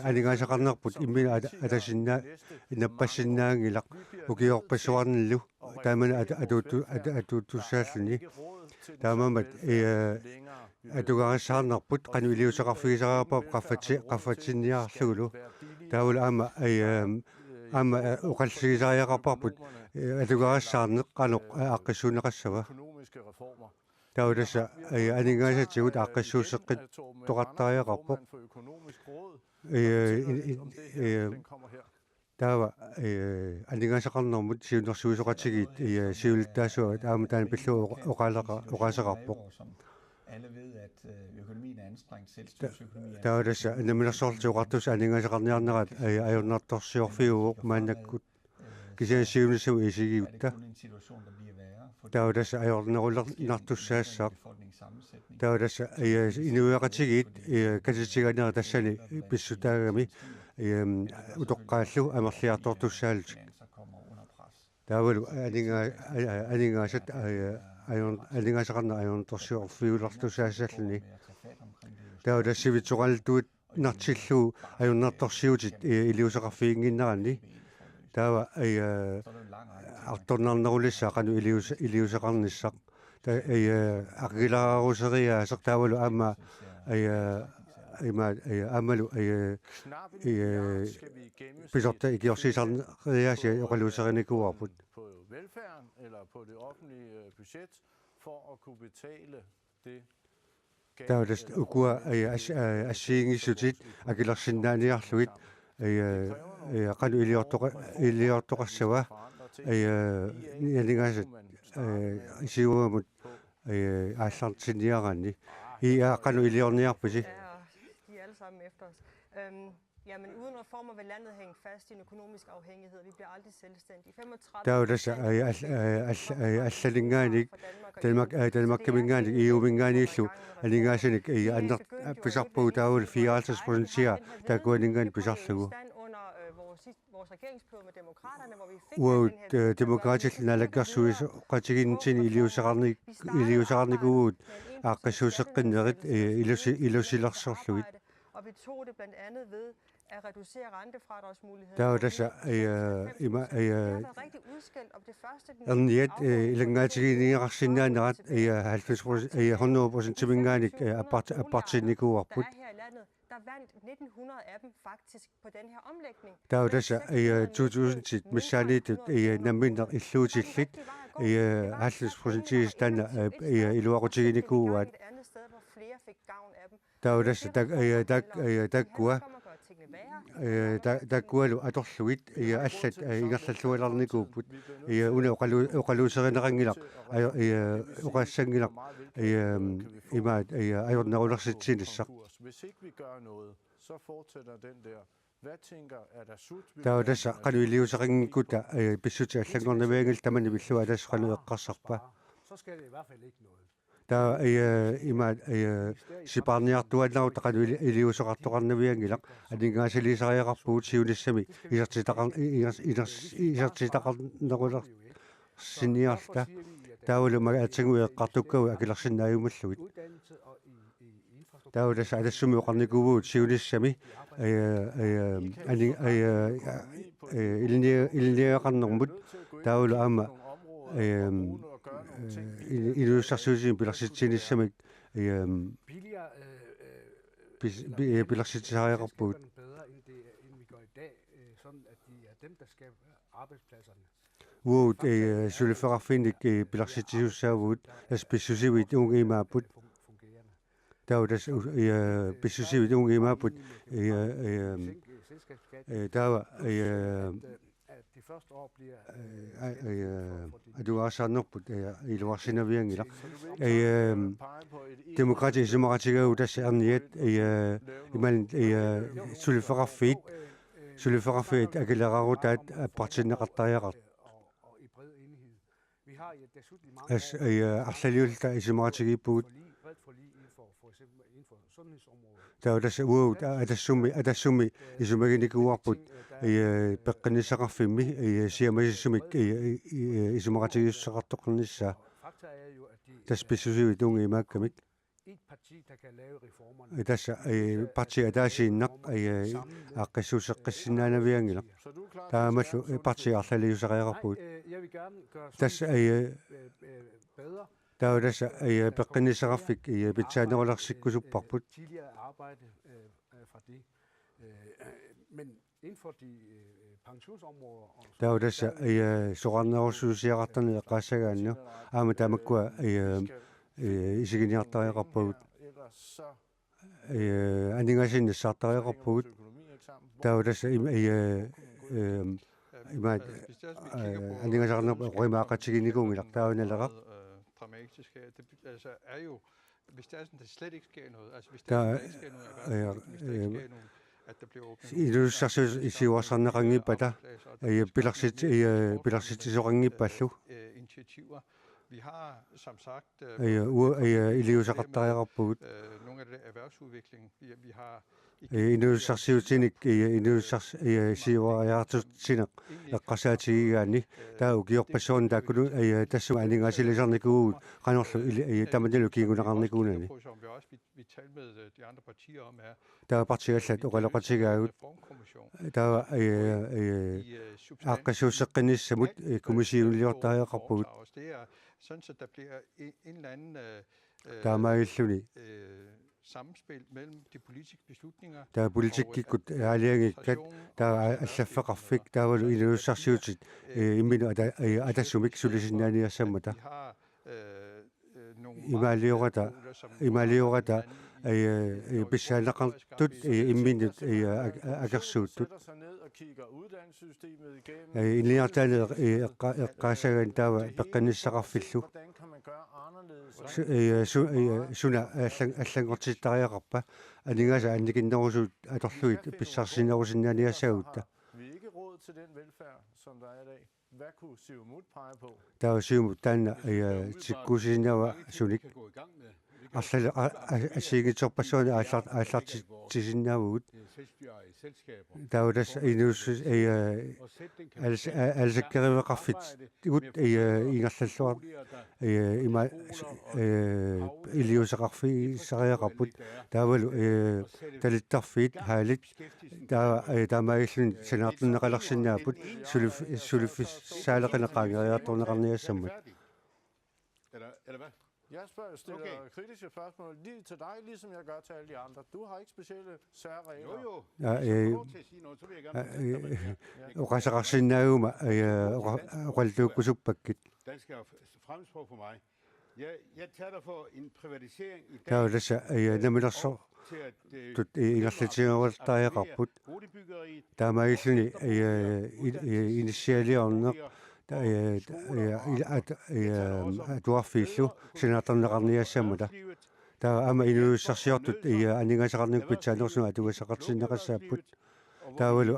анингаасақарнерпут иммина атасиннаа наппассиннаангилақ укиорпассуарниллу таамана атуутуссааллуни таамамат атугаассаарнерпут кану илиусеқарфигисараарпап qaffatiinniaarlugulu таавал аама уқаллигисариақарпарпут атугаассаарнеқ каноқ аққиссуунеқассава Økonomiske reformer. таава тасса анингаасатигут аққиссуусеққит тоқартариақарпоқ For økonomisk råd. Den kommer her. таава анингаасақарнэрмут сиунерсуисоқатигит сиултаасуа аама таана пиллу оqaасеқарпоқ Alle ved, at økonomien er anstrengt, selvstyrsøkonomi er таава тасса наминерсоорлтиуқартус анингаасақарниарнерат аёрнартторсиорфиуоқ мааннаккут кисиассиунissuu исигиутта kun en situation, der bliver værre, fordi таава тасса аёрнерулернартуссаассаақ befolkningssammensætning таава тасса инуиақатигит катитиганера тассани писсутаагами утоққааллу амерлиартортуссаалут så kommer under pres. таавалу анингаасат алингаасақарна аёрнторсиорфиулартусаассаллуни таава тассивитсоқаллуут нартиллуу аёрнарторсиутит илиусеқарфиингиннеранни таава арторнарнерулиссаа кану илиусеқарниссақ ақгилаарусериаасеқ таавалу аама амалу писорта икиорсисарнериаси оқалуусеринникуарпут På velfærden eller på det offentlige budget for at kunne betale det. таава тас укуа ассиингиссутит акилерсиннааниарлугит кану илиортоқассава янингаасат сиуамут ааллартинниараанни кану илиорниарписи Ja, de er alle sammen efter os. Jamen, uden reformer vil landet hænge fast i en økonomisk afhængighed. Vi bliver aldrig selvstændige. 35 таава тас аллалингааник талмаккамингааник иумингаанииллу алингаасаник аннер писарпуу таавал 54% такуанингаани писарлугу vores regeringsperiode med demokraterne, hvor vi fik уут den her демократил налаккарсуис qatiginnitini илиусаарникуут ааққиссуусеққиннерит илусиларсорлугит Og vi tog det blandt andet ved at reducere rentefradragsmuligheden. Der er tässä ima Det har været rigtig udskilt, og det første erniat ilangaatigiiniarsinnaanarat 90% timingaanik apartinikuarput. her i landet, der vandt 1900 af dem faktisk på den her omlægning. Der er tässä 2010 missaanitut namminner illuutillit 90% istanna iluaqutiginikuuat. Et andet sted, hvor flere fik gavn af dem. Der er tässä takkua takkualu atorluit allat ingerlallualarnikuuput una uqaluuserinnerangilaq uqaassangilaq imaat ajornerulersitsiinissaq. Hvis ikke vi gør noget, så fortsætter den der. Hvad tænker er der sut? Der er tässä qanuiliuserinngikkuta pissuti allangornamiangil tamani billua tässä qanueqqarsarpa. Så skal det i hvert fald ikke noget. Der imaat siparniartuallau taqanuiliusoqartoqarnaviangilaq aningaasiliisariaqarpuut siunissami isartitaqarneruler siniarta taulu magaatsingueqqartukkagu akilarsinnaajumallugit. Der er tässä alassumuuqarnikuvuut siunissami ilniaqarnermut taulu aama iluussarsuusiin pilarsitsiinissamik pilarsitsariaqarpuut. Bedre end vi gør i dag, sådan at de er dem, der skaber arbejdspladserne. Uut sulferarfinnik pilarsitsisussaavuut aspissusivit ungimaaput. Der er tässä pissusivit ungimaaput. Der er De første år bliver aduaasarnerput iluarsinaviangila demokratisumaqatigagu tässä erniat iman sulferarfiit akileraarutaat appartinneqartariaqart as arlaliulta isumaqatigippugut der er tässä uut adassumi isumaginikuarput peqqanissaqarfimmi siamasissumik isumaqatigiussaqartoqarnissa taspissusivit ungimaakkamik tässä parti adaasiinnaq aqqissuusseqqissinnaanaviangila taamallu parti arlaliusariaqarput tässä der er tässä peqqanissaqarfik pitsaanerularsikkusupparput. Men inden for de pensionsområder der er tässä soqarnerussuusiaqartarni eqqaassagaannu aama taamakkua isiginiartariaqarput aningaasinnissartariaqarput der er tässä imaat aningasarnerpa qorimaaqatiginikungilaq taunalaqaq dramatisk her. Det altså er jo, hvis det er sådan, at det slet ikke sker noget, altså hvis der ikke sker noget, hvis der ikke sker noget, at der bliver åbnet iluussarsuisiuarsanneqangippata pilarsittisoqangippallu initiativer. Vi har som sagt iliusaqartariaqarpugut nogle af det erhvervsudvikling. Vi har inuussarsiutinik inuussarsiuariartutsineq eqqasaatigigaani taa ukiorpassuun taakkunu tassuma aningaasilisarnikuugut qanorlu tamanalu kiingunaqarnikuunani taa partigallat oqaloqatigaagut taa aqqassuusseqqinnissamut kommissiunliortariaqarpugut sådan så der bliver en eller anden taamaagilluni samspil mellem de politiske beslutninger. Der er politikkikut aliangikkat der er allaffeqarfik taavalu inuussarsiutit imminu adassumik sulisinnaaniassammata imaliorata pissaanaqartut imminut akersuuttut iliartaaneq eqqaasagaan taava peqqanissaqarfillu suna allangortittariaqarpa aningasa annikinnerusuut atorluit pissarsinerusinnaaniassaagutta Vi er ikke råd til den velfærd, som der er i dag. Hvad kunne Siumut pege på? Der er Siumut taanna tikkuusisinnaava sunik арлали асигиторпассуани ааллартисиннаавгут selvstyreeje selskaber. таулас инуус алсаккеривеқарфит игут ингерллуар има илиусеқарфи сариақарпут таавалу талиттарфиит хаалит таамаагиллун санаартуннеқалерсиннаапут сулиффиссаалеқинеқаангериарторнеқарниассаммут. Eller hvad? Jeg stiller kritiske spørgsmål lige til dig, ligesom jeg gør til alle de andre. Du har ikke specielle særregler. Jo. Uqasaqarsinnaaguma uqalluukkусуппаккит. Dansk er fremmedsprog for mig. Jeg taler for en privatisering i dag. Тауласа намилерсо тут ингерлатингорултариақарпут таамаагиллуни инициалиорнеқ атуарфииллу синааторнеқарниассаммута таа ама инуиссарсиортут анигасақарникпит саанерсуна атугасақартиннеқассааппут таавалу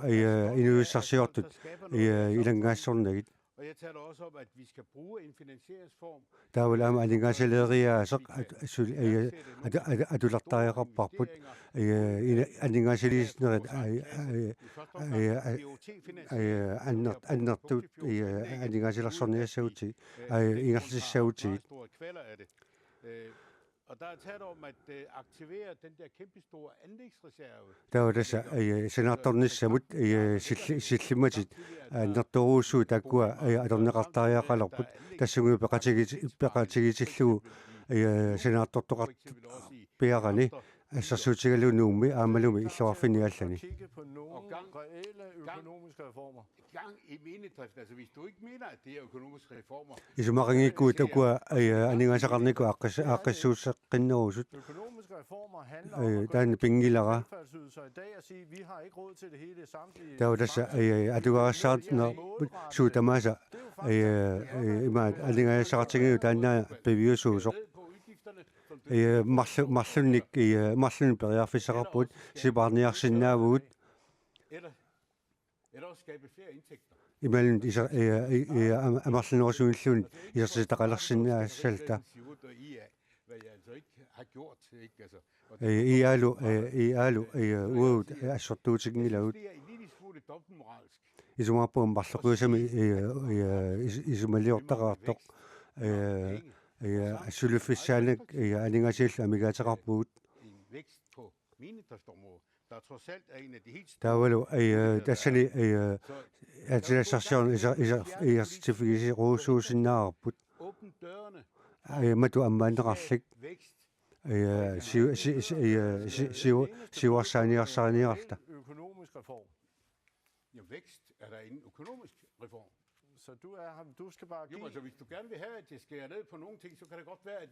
инуиссарсиортут илангаассорнагит Og jeg taler også om, at vi skal bruge en finansieringsform. таавал ама анигасалериаасеқ атулартариақарпарпут анигасалииснерит аннертут анигасалерсорниассагути ингерлиссагути. Og der er talt om at aktivere den der kæmpe store anlægsreserve. тауласа сенааторнissamут силлиматит нерторуусуу таккуа алернеқартариақалерпут тассугуи пеқатигитиллугу сенаартортоқар пиарани ассерсуутигалуунуумми аамалуми иллуарфиниаллани. Gang i minedrift. Altså hvis du ikke mener at det er økonomiske reformer. Исумақингиккуу такуа анигасақарнику аққиссууссеққиннерусут. Økonomiske reformer handler om таан пингилара. I dag at sige, vi har ikke råd til det hele samtlige. тауласа атугарассаартнер суутамааса има анигасақартигиу таанаа певиусуусоқ марлунник марлун периарфиссақарпут сипаарниарсиннаавгут ималун амарлунерсуиллуун исерситақалерсиннаассалта иалу уут ассортуутигнилагут исумаарпуум марлеқуусами исумалиортақаартоқ сулиффиссаанак анигасиилла амигаатеқарпугут таавалу тассани атилассарсиорн иертификисируусуусиннаарпут мату аммаанеқарлик сиуарсааниарсааниарта. Økonomisk reform. Ja, vækst er der en økonomisk reform. Så du skal bare give... Jo, altså hvis du gerne vil have, at det skærer ned på nogle ting, så kan det godt være, at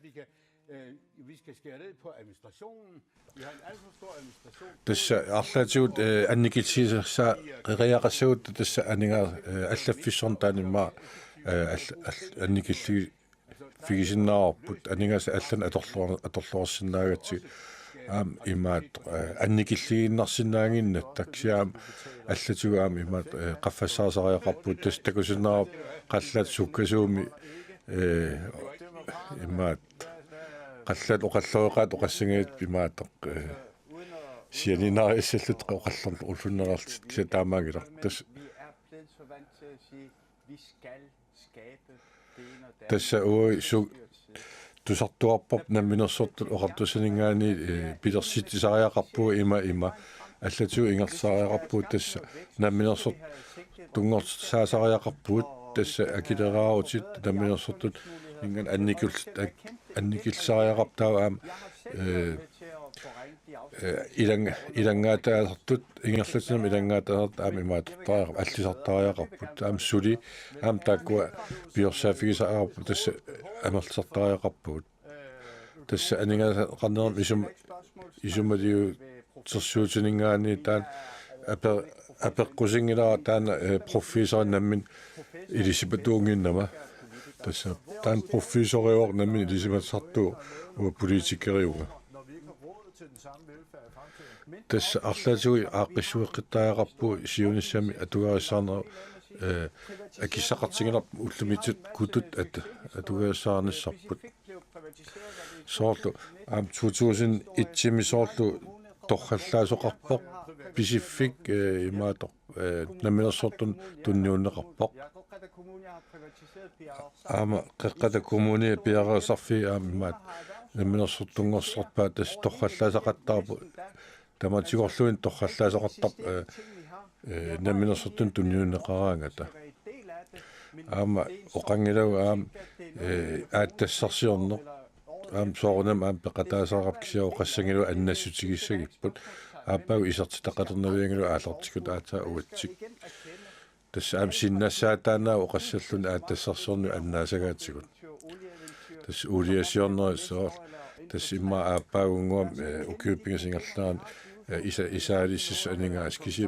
vi skal skære ned på administrationen. Vi har en alt for stor administration. Tässä arlaatiut annikitsisa reaqassuut tässä aninga allafissortaanimma annikilli figisinnaarput aningas allan atorluorsinnaagati imaat annikilliginnarsinnaanginnat taksiaam allatugaam imaat qaffassaasariaqarput tas takusinnaarp qallat sukkasuumi imaat qallat oqallueqaat oqassingit imaataq sianinaariissallut oqallorlu ullunerartit taamaagilaq tas tässä oi tusartuarpop namminersortut oqartusaningaani pilersittisariaqarpuu ima allatu ingersaariaqarpuu tassa namminersort tungorsaasariaqarpuut tassa akilerarutit namminersortut ingan annikilsaariaqartaam ilangaataasartut ingerlatinam ilangaataasart imaattartaariaqap allisartaariaqarput suli taakkua piorsaaffigisaariaqarput tassa amerlisartaariaqarput tassa aningaaqarneram isumaliu tersuutiningaani taan apeqqusingilaa taana professorinnammin ilisipatuunginnama tassa taan professoriornammin ilisimatsartuu politikeriuga tässä arlaatui aaqqissueqqittaaqarpu siunissami atugarissaarner akissaqartingilarp ullumitut kutut atugarissaarnissarput soorlu 2001 soorlu torxallaasoqarpoq Pacific imaato naminersortun tunniunneqarpoq aama qeqqata kommuni piarersarfi aamimaat naminersortungorsorpaa tas torxallaasaqattaapu tamatigorluin torxallaasoqartarp naminersortun tunniunneqaraangata aama oqangilagu aattassarsiorneq soorunam peqataasaqarp kisiau qassangilu annassutigissagipput aappaagu isertitaqaternaviangilu aallartikut aataa uatsik tassa sinnassaattaanaa oqassalluni aattassarsornu annaasagaatigut tassa uliasiornerissoor tassa imma aappaagunguam ukiuppigasingerlaan isaalissas aningaas kisi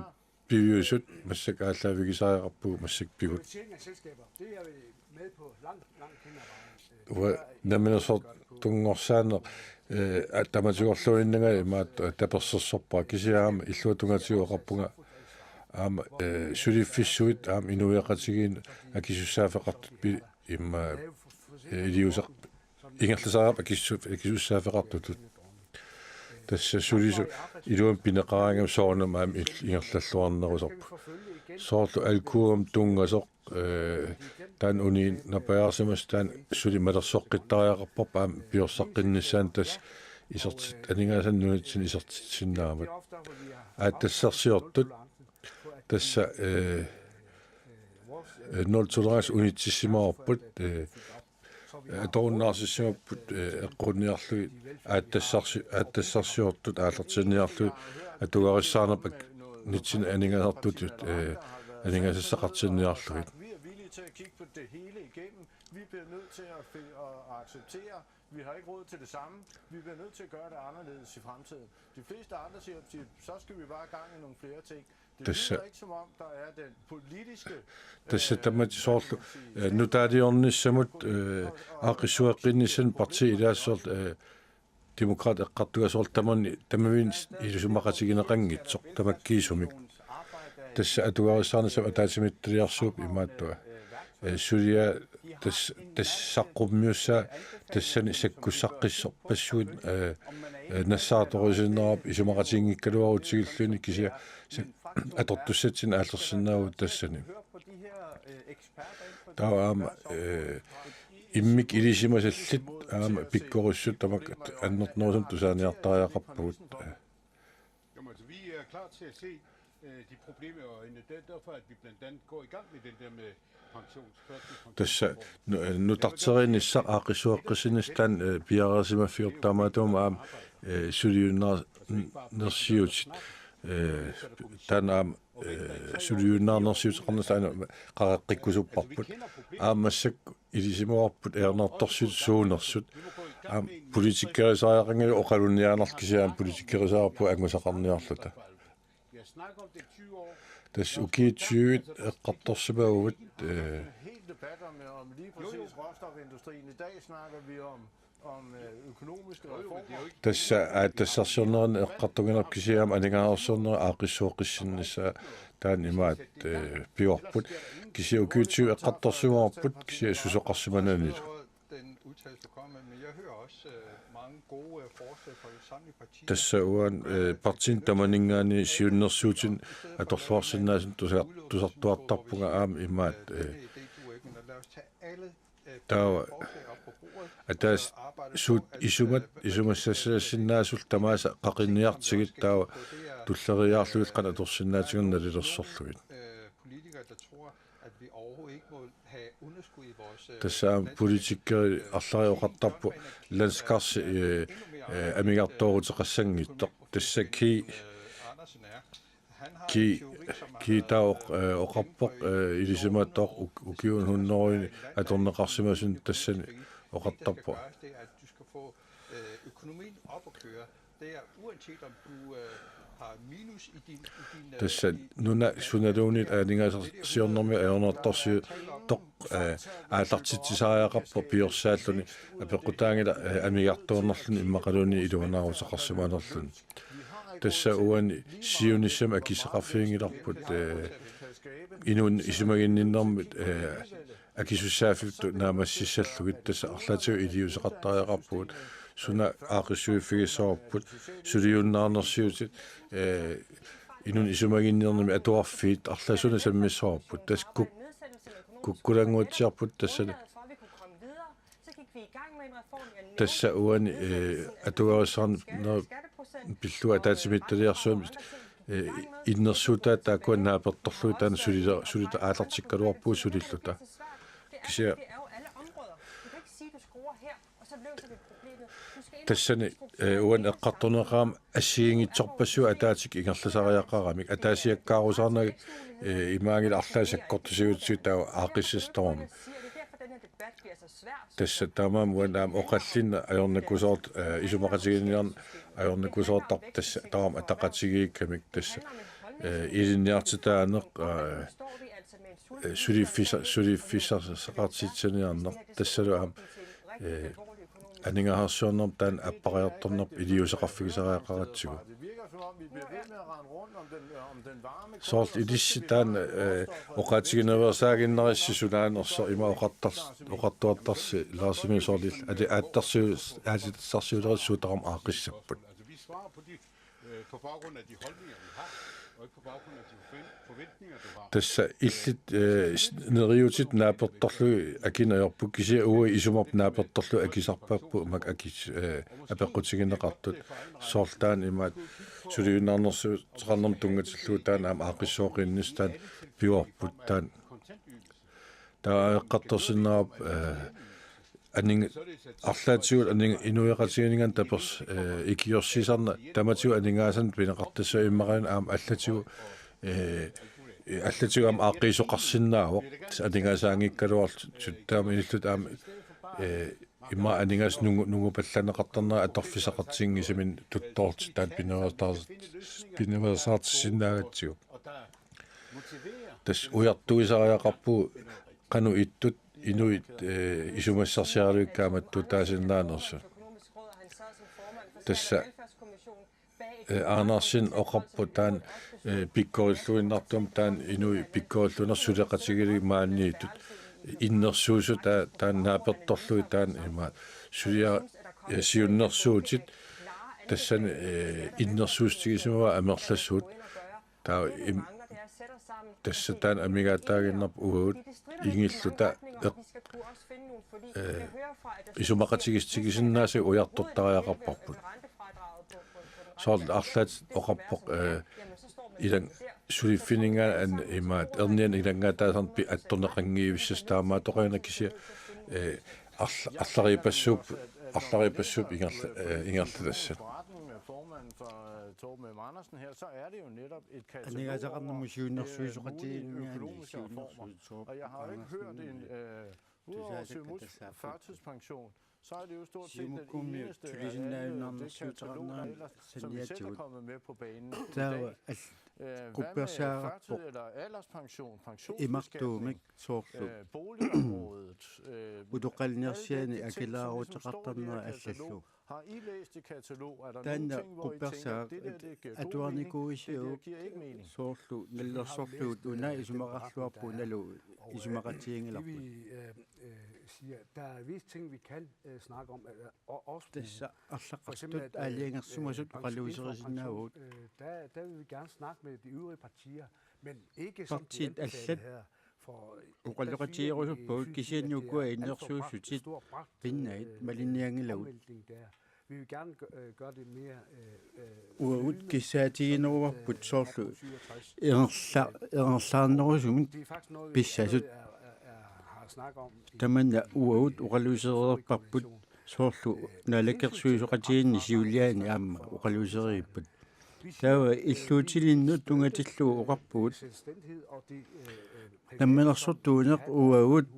piviusut massak aallavigisaaqarpugu massak pigut naminersort tungorsaane tamatigorluinnaga imaat tapersersorpaa kisiaama illuatungatiuaqarpunga aama suliffissuit aama inuiaqatigiin akisussaaфеqartut pi imma iliusaq ingerlasaarap akisussaaфеqartutut tassa sulisu iluam pineqaraangam soornam aama ingerlalluarnerusarpu soorlu alkuum tungasoq tan uni napaarsimas tan suli malersoqqittariaqarpop aam piorsaqqinnissaан tas isertit aningaasannunitsin isertitsinnaamut aattassarsiortut tassa noltolerans unitsissimaarput atorunnaarsissimapput eqqunniarlui aattassarsiortut aallertinniarlui atugarissaarnerpak nitsin aningaasartut aningasassaqartinniarlugit til at kigge på det hele igennem. Vi bliver nødt til at acceptere, vi har ikke råd til det samme. Vi bliver nødt til at gøre det anderledes i fremtiden. De fleste andre siger, så skal vi bare gang i nogle flere ting. Det lyder ikke som om, der er den politiske... Tässä tämä soorlu nu taadiornissamut aqissuaqqinnissan parti ilaassort demokraat eqqartugasoort tamavin ilusumaqatigineqangitsoq tamakkiisumik tässä atugarissaarnissam ataatimittiliarsuup imaattua sulia tassaqqumiussa tassani sakkussaqqissorpassuut nassaatorisinnerap isumaqatingikkaluarutsigilluni kisia atortussatsin aallersinnaavut tassani taama immik ilisimasallit aama pikkorussut tamak annertnorsum tusaaniartariaqarpugut Vi er klar til at se de problemer og derfor at vi blandt andet går i gang med den der med tässä nutarterinissa aqissuaqqisinistan piaresimaffiortaamaatuum aam suliunnersiut tan aam suliunnaarnersiut qaraqqikkusupparput aammassak ilisimuarput eernertorsut suunersut aam politikkerisaaqangalu oqalunniaanarkisiaam politikkerisaarpu angusaqarniarluta tässä ukiitsyit eqqartorsimaavut Helt debat om lige præcis råstofindustrien. I dag snakker vi om økonomiske reformer. Tässä aattassarsiorneran eqqartuginarkisiaam aningaarsornera aaqissuoqissinissa taan imaat piorput kisia ukiitsyit eqqartorsimaarput kisia susoqarsimananilu tässä uan partin tamaningaani siunnersuutin atorluarsinnaasun tusartuartarpunga aam imaat taava ataas suut isumassassinaasul tamaasa qaqinniartigit taava tulleriaarlugit qana torsinnaatigunna lilersorlugit tässä aam politikkeri allariuqartarpu landskarsi amigartoorutеqassangittoq tassa ki taoq oqarpoq ilisimaattoq ukiun hunneruini atorneqarsimasun tassani oqartarpu tässä nuna sunaluunit aningaasiornermi aornertorsiu toq aallartitsisariaqarpo piorsaalluni apeqqutaangila amigartoornerluni immaqaluni iluanaaruteqarsimaanerluni tässä uani siunissam akiseqarfiingilarput inun isumaginninnermut акисуссааффитту наамассиссаллугит тасса арлатиу илиусеқартариақарпугут суна аақиссуиффигиссоорпут сулиуннаарнерсиутит инун исумагиннерними атуарфиит арласуна саммиссоорпут тас куккулангуутсиарпут тассана тасса уани атуарissarn пиллуа таатимитталиарсуами иннерсуутаа таакуаннааперторлуи таана сулита аалартиккалуарпуу сулиллута кися тассани уан эққартунеқаам ассиингитсорпассуа атаатик ингерласариаққарамик атаасиаккаарусаарнаг имаагил арлаасаккортусиутсуу таа аақиссисторм тасса таамаам уанаам оқаллинна аёрнакусоорт исумақатигиниарн аёрнакусоортар тасса таам атақатигииккамик тасса илинниартитаанеқ сулиффисақартитсаниарнер тассалуам анингаharsuarnerm taan appariartornerp iliusaqarfigisariaqaratsugu soort ilissi taan oqaatigineversaagиннерисси сулааnerser има oqartuartarsi laasimi soorlil ali aattarsu aatitarsarsuulerissuu aaqissapпут тасса иллит нериутит нааперторлуи акинаёрпу кися уи исумарп нааперторлу акисарпааппу мак акис апеққутигинеқартут соорлтаан имаат сулиунаарнерсу теқарнерм тунгатиллуу таан аама аақиссооқиннис таан пиуарпут таан таа эққарторсиннаарап анинг арлаатиут анинг инуеқатигининган таперс икиорсисарна таматиу анингаасан пинеқартассаа иммараан аама аллатиу аллатигам ааққиисоқарсинаавоқ анингаасаангиккалуарт суттаама иниллут аама имма анингаас нугу палланеқартарнера аторфисақартингисамин тутторти таат пиневерсаартиссинаагатсигу тас уяртуисариақарпу кану иттут инуит исумассарсиаралуиккаамат тутаасиннаанерсу тасса aanarsin oqarpu taan pikkorilluinnartum taan inui pikkorilluner suleqatigili maanniitut innersuusu taan naapertorlui taan ima sulia siunnersuutit tassan innersuustigisumava amerlassuut taa tassa taan amigaataaginnerp uut ingilluta isumaqatigistigisinnaasi ujartortariaqarparput soort arlaat oqarpoq ilan suliffininga an imaat ernian ilangaataasarpi attorneqangiivissas taamaatoqaina kisia arlaripassuup ingerlatassat Torben Andersen her, så er det jo netop et katalog over og jeg har jo ikke hørt en udover Siumuts førtidspension, så er det jo stort set den eneste af det katalog, som vi selv er kommet med på banen. Hvad med førtid eller alderspension, pensionsbeskatning, boligområdet, har I læst det katalog? Er der nogle ting, hvor I tænker, det giver god mening, det giver ikke mening? Siger, der er visse ting, vi kan snakke om, også for eksempel, der vil vi gerne snakke med de øvrige partier, men ikke som de anbefalede her. Vi vil gerne gøre det mere Tamanna uut uqaluusereerparput soorlu nalakersuisuqatiinni siuliaani aamma uqaluuseriipput taava illuutilinnu tungatillu uqarpuut namminersortuuneq uagut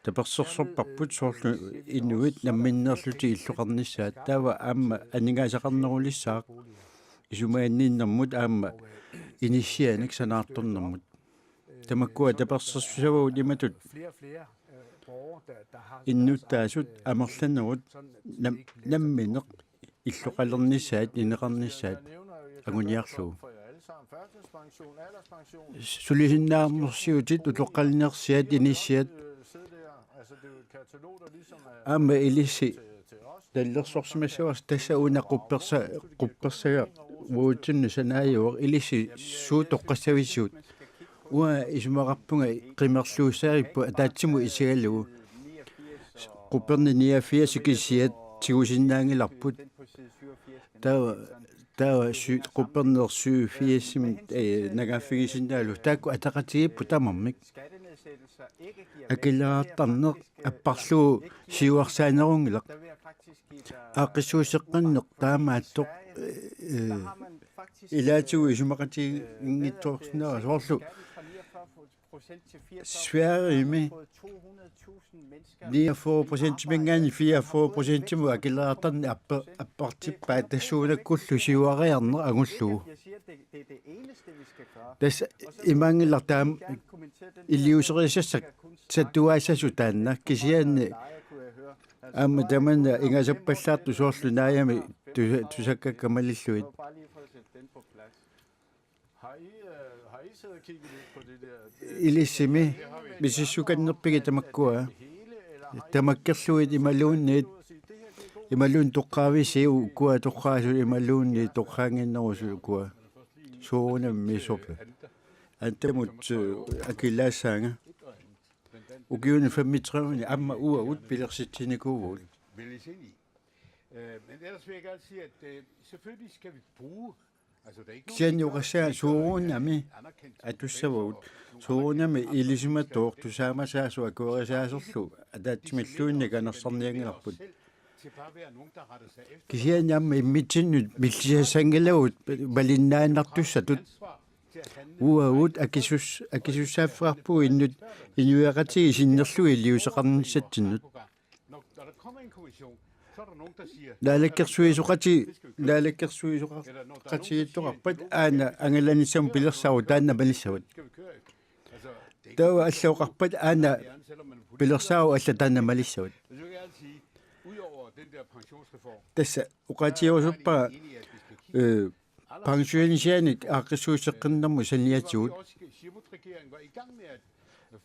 tapersorsorparput soorlu inuit namminnerluti illuqarnissaat taava aamma aningaasaqarnerulissaaq isumaanniinnermut aamma initiaanik sanaartornermut tamakkua tapersorsusavuut imatut innuttaasut amerlanerut nammineq illuqalernissaat ineqarnissaat aguniarluu sulisinnaarnersiutit utoqqallinersiat initiat Altså, det er jo et katalog, der ligesom Amma ilisi til os. таллерсорсимассуас тасауна quppersага уутинну санааюор илиси суу тоққассависсуут уа исумақарпунга қимерлуусаариппу атаатсиму исигалугу qupperni 89 kisiat tигусиннаангиларпут таа quppernersuu 80 нагаффигисиннаалу таакку атақатигиппу тамармик акилаартарнеқ аппарлуу сиуарсаанерунгилақ ааққиссуусеққаннеқ таамааттоқ илаатигу исумақати ингитторснера соорлу Sverige 49% мингаани 44% му акилаартарни аппартиппаа тассуунаккуллу сиуариарнер агуллугу тас имангилар таам илиусерисассак саттуаасасу таанна кисиаанни аама таманна ингасаппаллаарту соорлу нааями тусаккаккамалиллуит Har I siddet og kigget lidt på det der? илиссими мисиссуканнерпиги тамаккуа тамаккерлуит ималуунниит ималуун тоққаависиу куа тоққаасу ималуунни тоққаангиннерусу куа суунам мисорпа антамут акилаассаанга укиуни 35 амма уаут пилерситсиникуувул vælges ind i. Men ellers vil jeg gerne sige, at selvfølgelig skal vi bruge. Altså, der er ikke сианниуқассаа суунами атуссавут суунами илисиматоор тусаамасаасу акуерисаасерлу атаатсимиллуунни канерсарниангиларпут til bare at være nogen, der retter sig efter. кисианиамма иммитсиннут миллисассангилавут балиннааннартуссатут уаут акисуссааффаарпу иннут инуяқатиги синнерлуи илиусеқарниссатсиннут Når der kommer en kommission, så er der nogen, der siger, лаалаккерсуисоқати аана ангаланissam пилерсау таанна малиссават skal vi køre efter. Altså, det er ikke таа аллаоқарпат аана gerne, selvom man er politisk. пилерсау алла таанна малиссават Jeg vil gerne sige, udover den der pensionsreform, тасса уқаатиорусуппара enig i, at vi skal kigge. пансионисианик ааққиссуусеққиннэрму саниатсуут Siumut-regeringen var i gang med at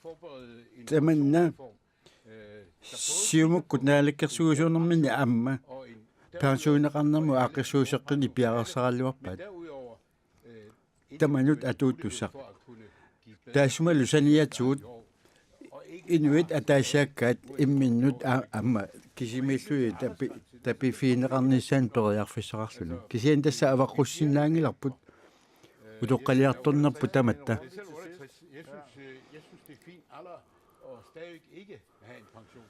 forberede en таманна pensionsreform, сиумуккут наалаккерсуусуунэрмини аама og en пансионеқарнэрму ааққиссуусеққини пиарерсаралуарпаат derudover таманут атууттуссақ for at kunne give bedre таасумалу саниатсуут og ikke инуит атаасааккаат имминнут аама кисимиллуи тапифиинеқарниссаан периарфиссақарлуни кисиан тасса аваққуссиннаангиларпут утоққалиарторнерпу таматта det er selv 68. Jeg synes, det er fint alder og stadig ikke have en pension.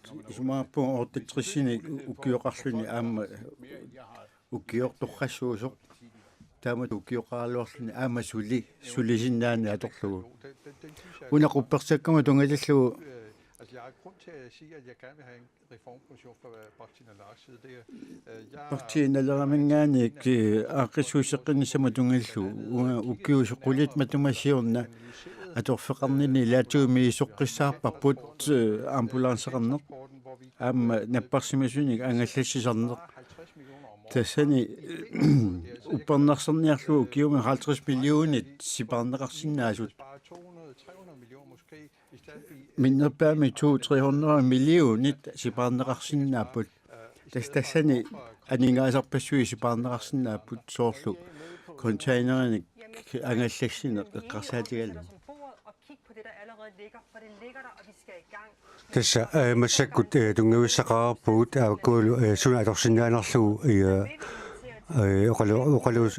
Når man er сумааппу ортитрissini укиоқарлуни аама mere end jeg har. укиорторрассуусоқ таамат укиоқаалуарлуни аама сулисиннаани аторлугу унақупперсаккама тунгалиллугу Altså, jeg har grund til at sige, at jeg gerne vil have en reformkommission fra Martin og Lars side. Det er, партииналерамингаани ааққиссуусеққиннссама тунгаллу уккиусеқулит матумассиорна аторфеқарнини лаатуми исоққиссаарпарпут амбулансеқарнеқ аама наппарсимасуник ангаллассисарнеқ тассани уппернарсерниарлуу киуми 50 миллионит сипарнеқарсинаасут bare 200-300 millioner måske, i stedet for миннерпаами 200-300 миллионит сипарнеқарсинааппут тассани анингаасарпассуи сипарнеқарсинааппут соорлу контейнерник ангаллассине эққарсаатигалу тасса массаккут тунгависсақарпугут ааккуулу сунаалорсинаанерлугу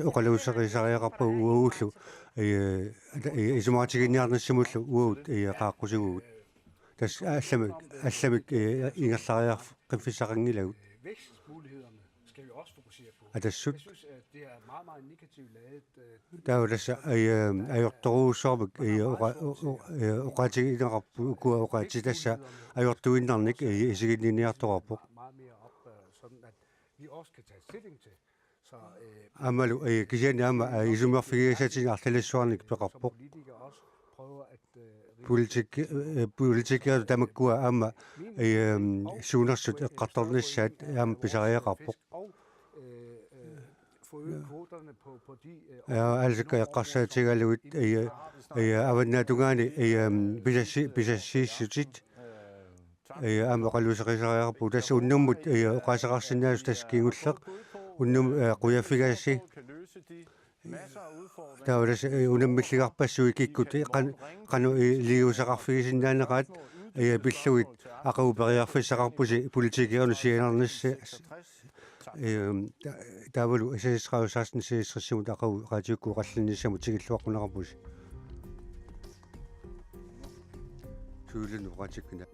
оқалуусеқисариақарпу уагууллу исумаатигинниарнассимуллу уагут qaаққусигугут тас алламик ингерлариар қимфиссақангилагут Vækstmulighederne skal vi også fokusere på. атассут Jeg synes, at det er meget, meget negativt lavet. тауласса ajortoruussormik oqaatiginerarpu ukua oqaatitassa ajortuinnarnik isiginniartorarpoq Meget mere op, sådan at vi også kan tage stilling til. Så amalu kisiani ama isumerfigiasatinaartalassuarnik peqarpoq politikere også prøver at politikere tamakkua ama suunersut eqqartornissaat ama pisariaqarpoq og få øget kvoterne på de алсика эққарсаатигалуит аваннаатунгаани писассииссутит амеқалусеқисариарпу тасса уннэрмут оқасеқарсинаасу таскингуллеқ уннум қуяффигааси таурас унаммиллигарпассуи киккути қану лиусақарфигисиннаанеқаат пиллугит ақаупериарфиссақарпуси политикерну сианернасса тавалу асаисраусаарсна сиисрессимут ақау раатиукку қаллинниссаму тигиллуаққунақарпуси суулуну раатиккуна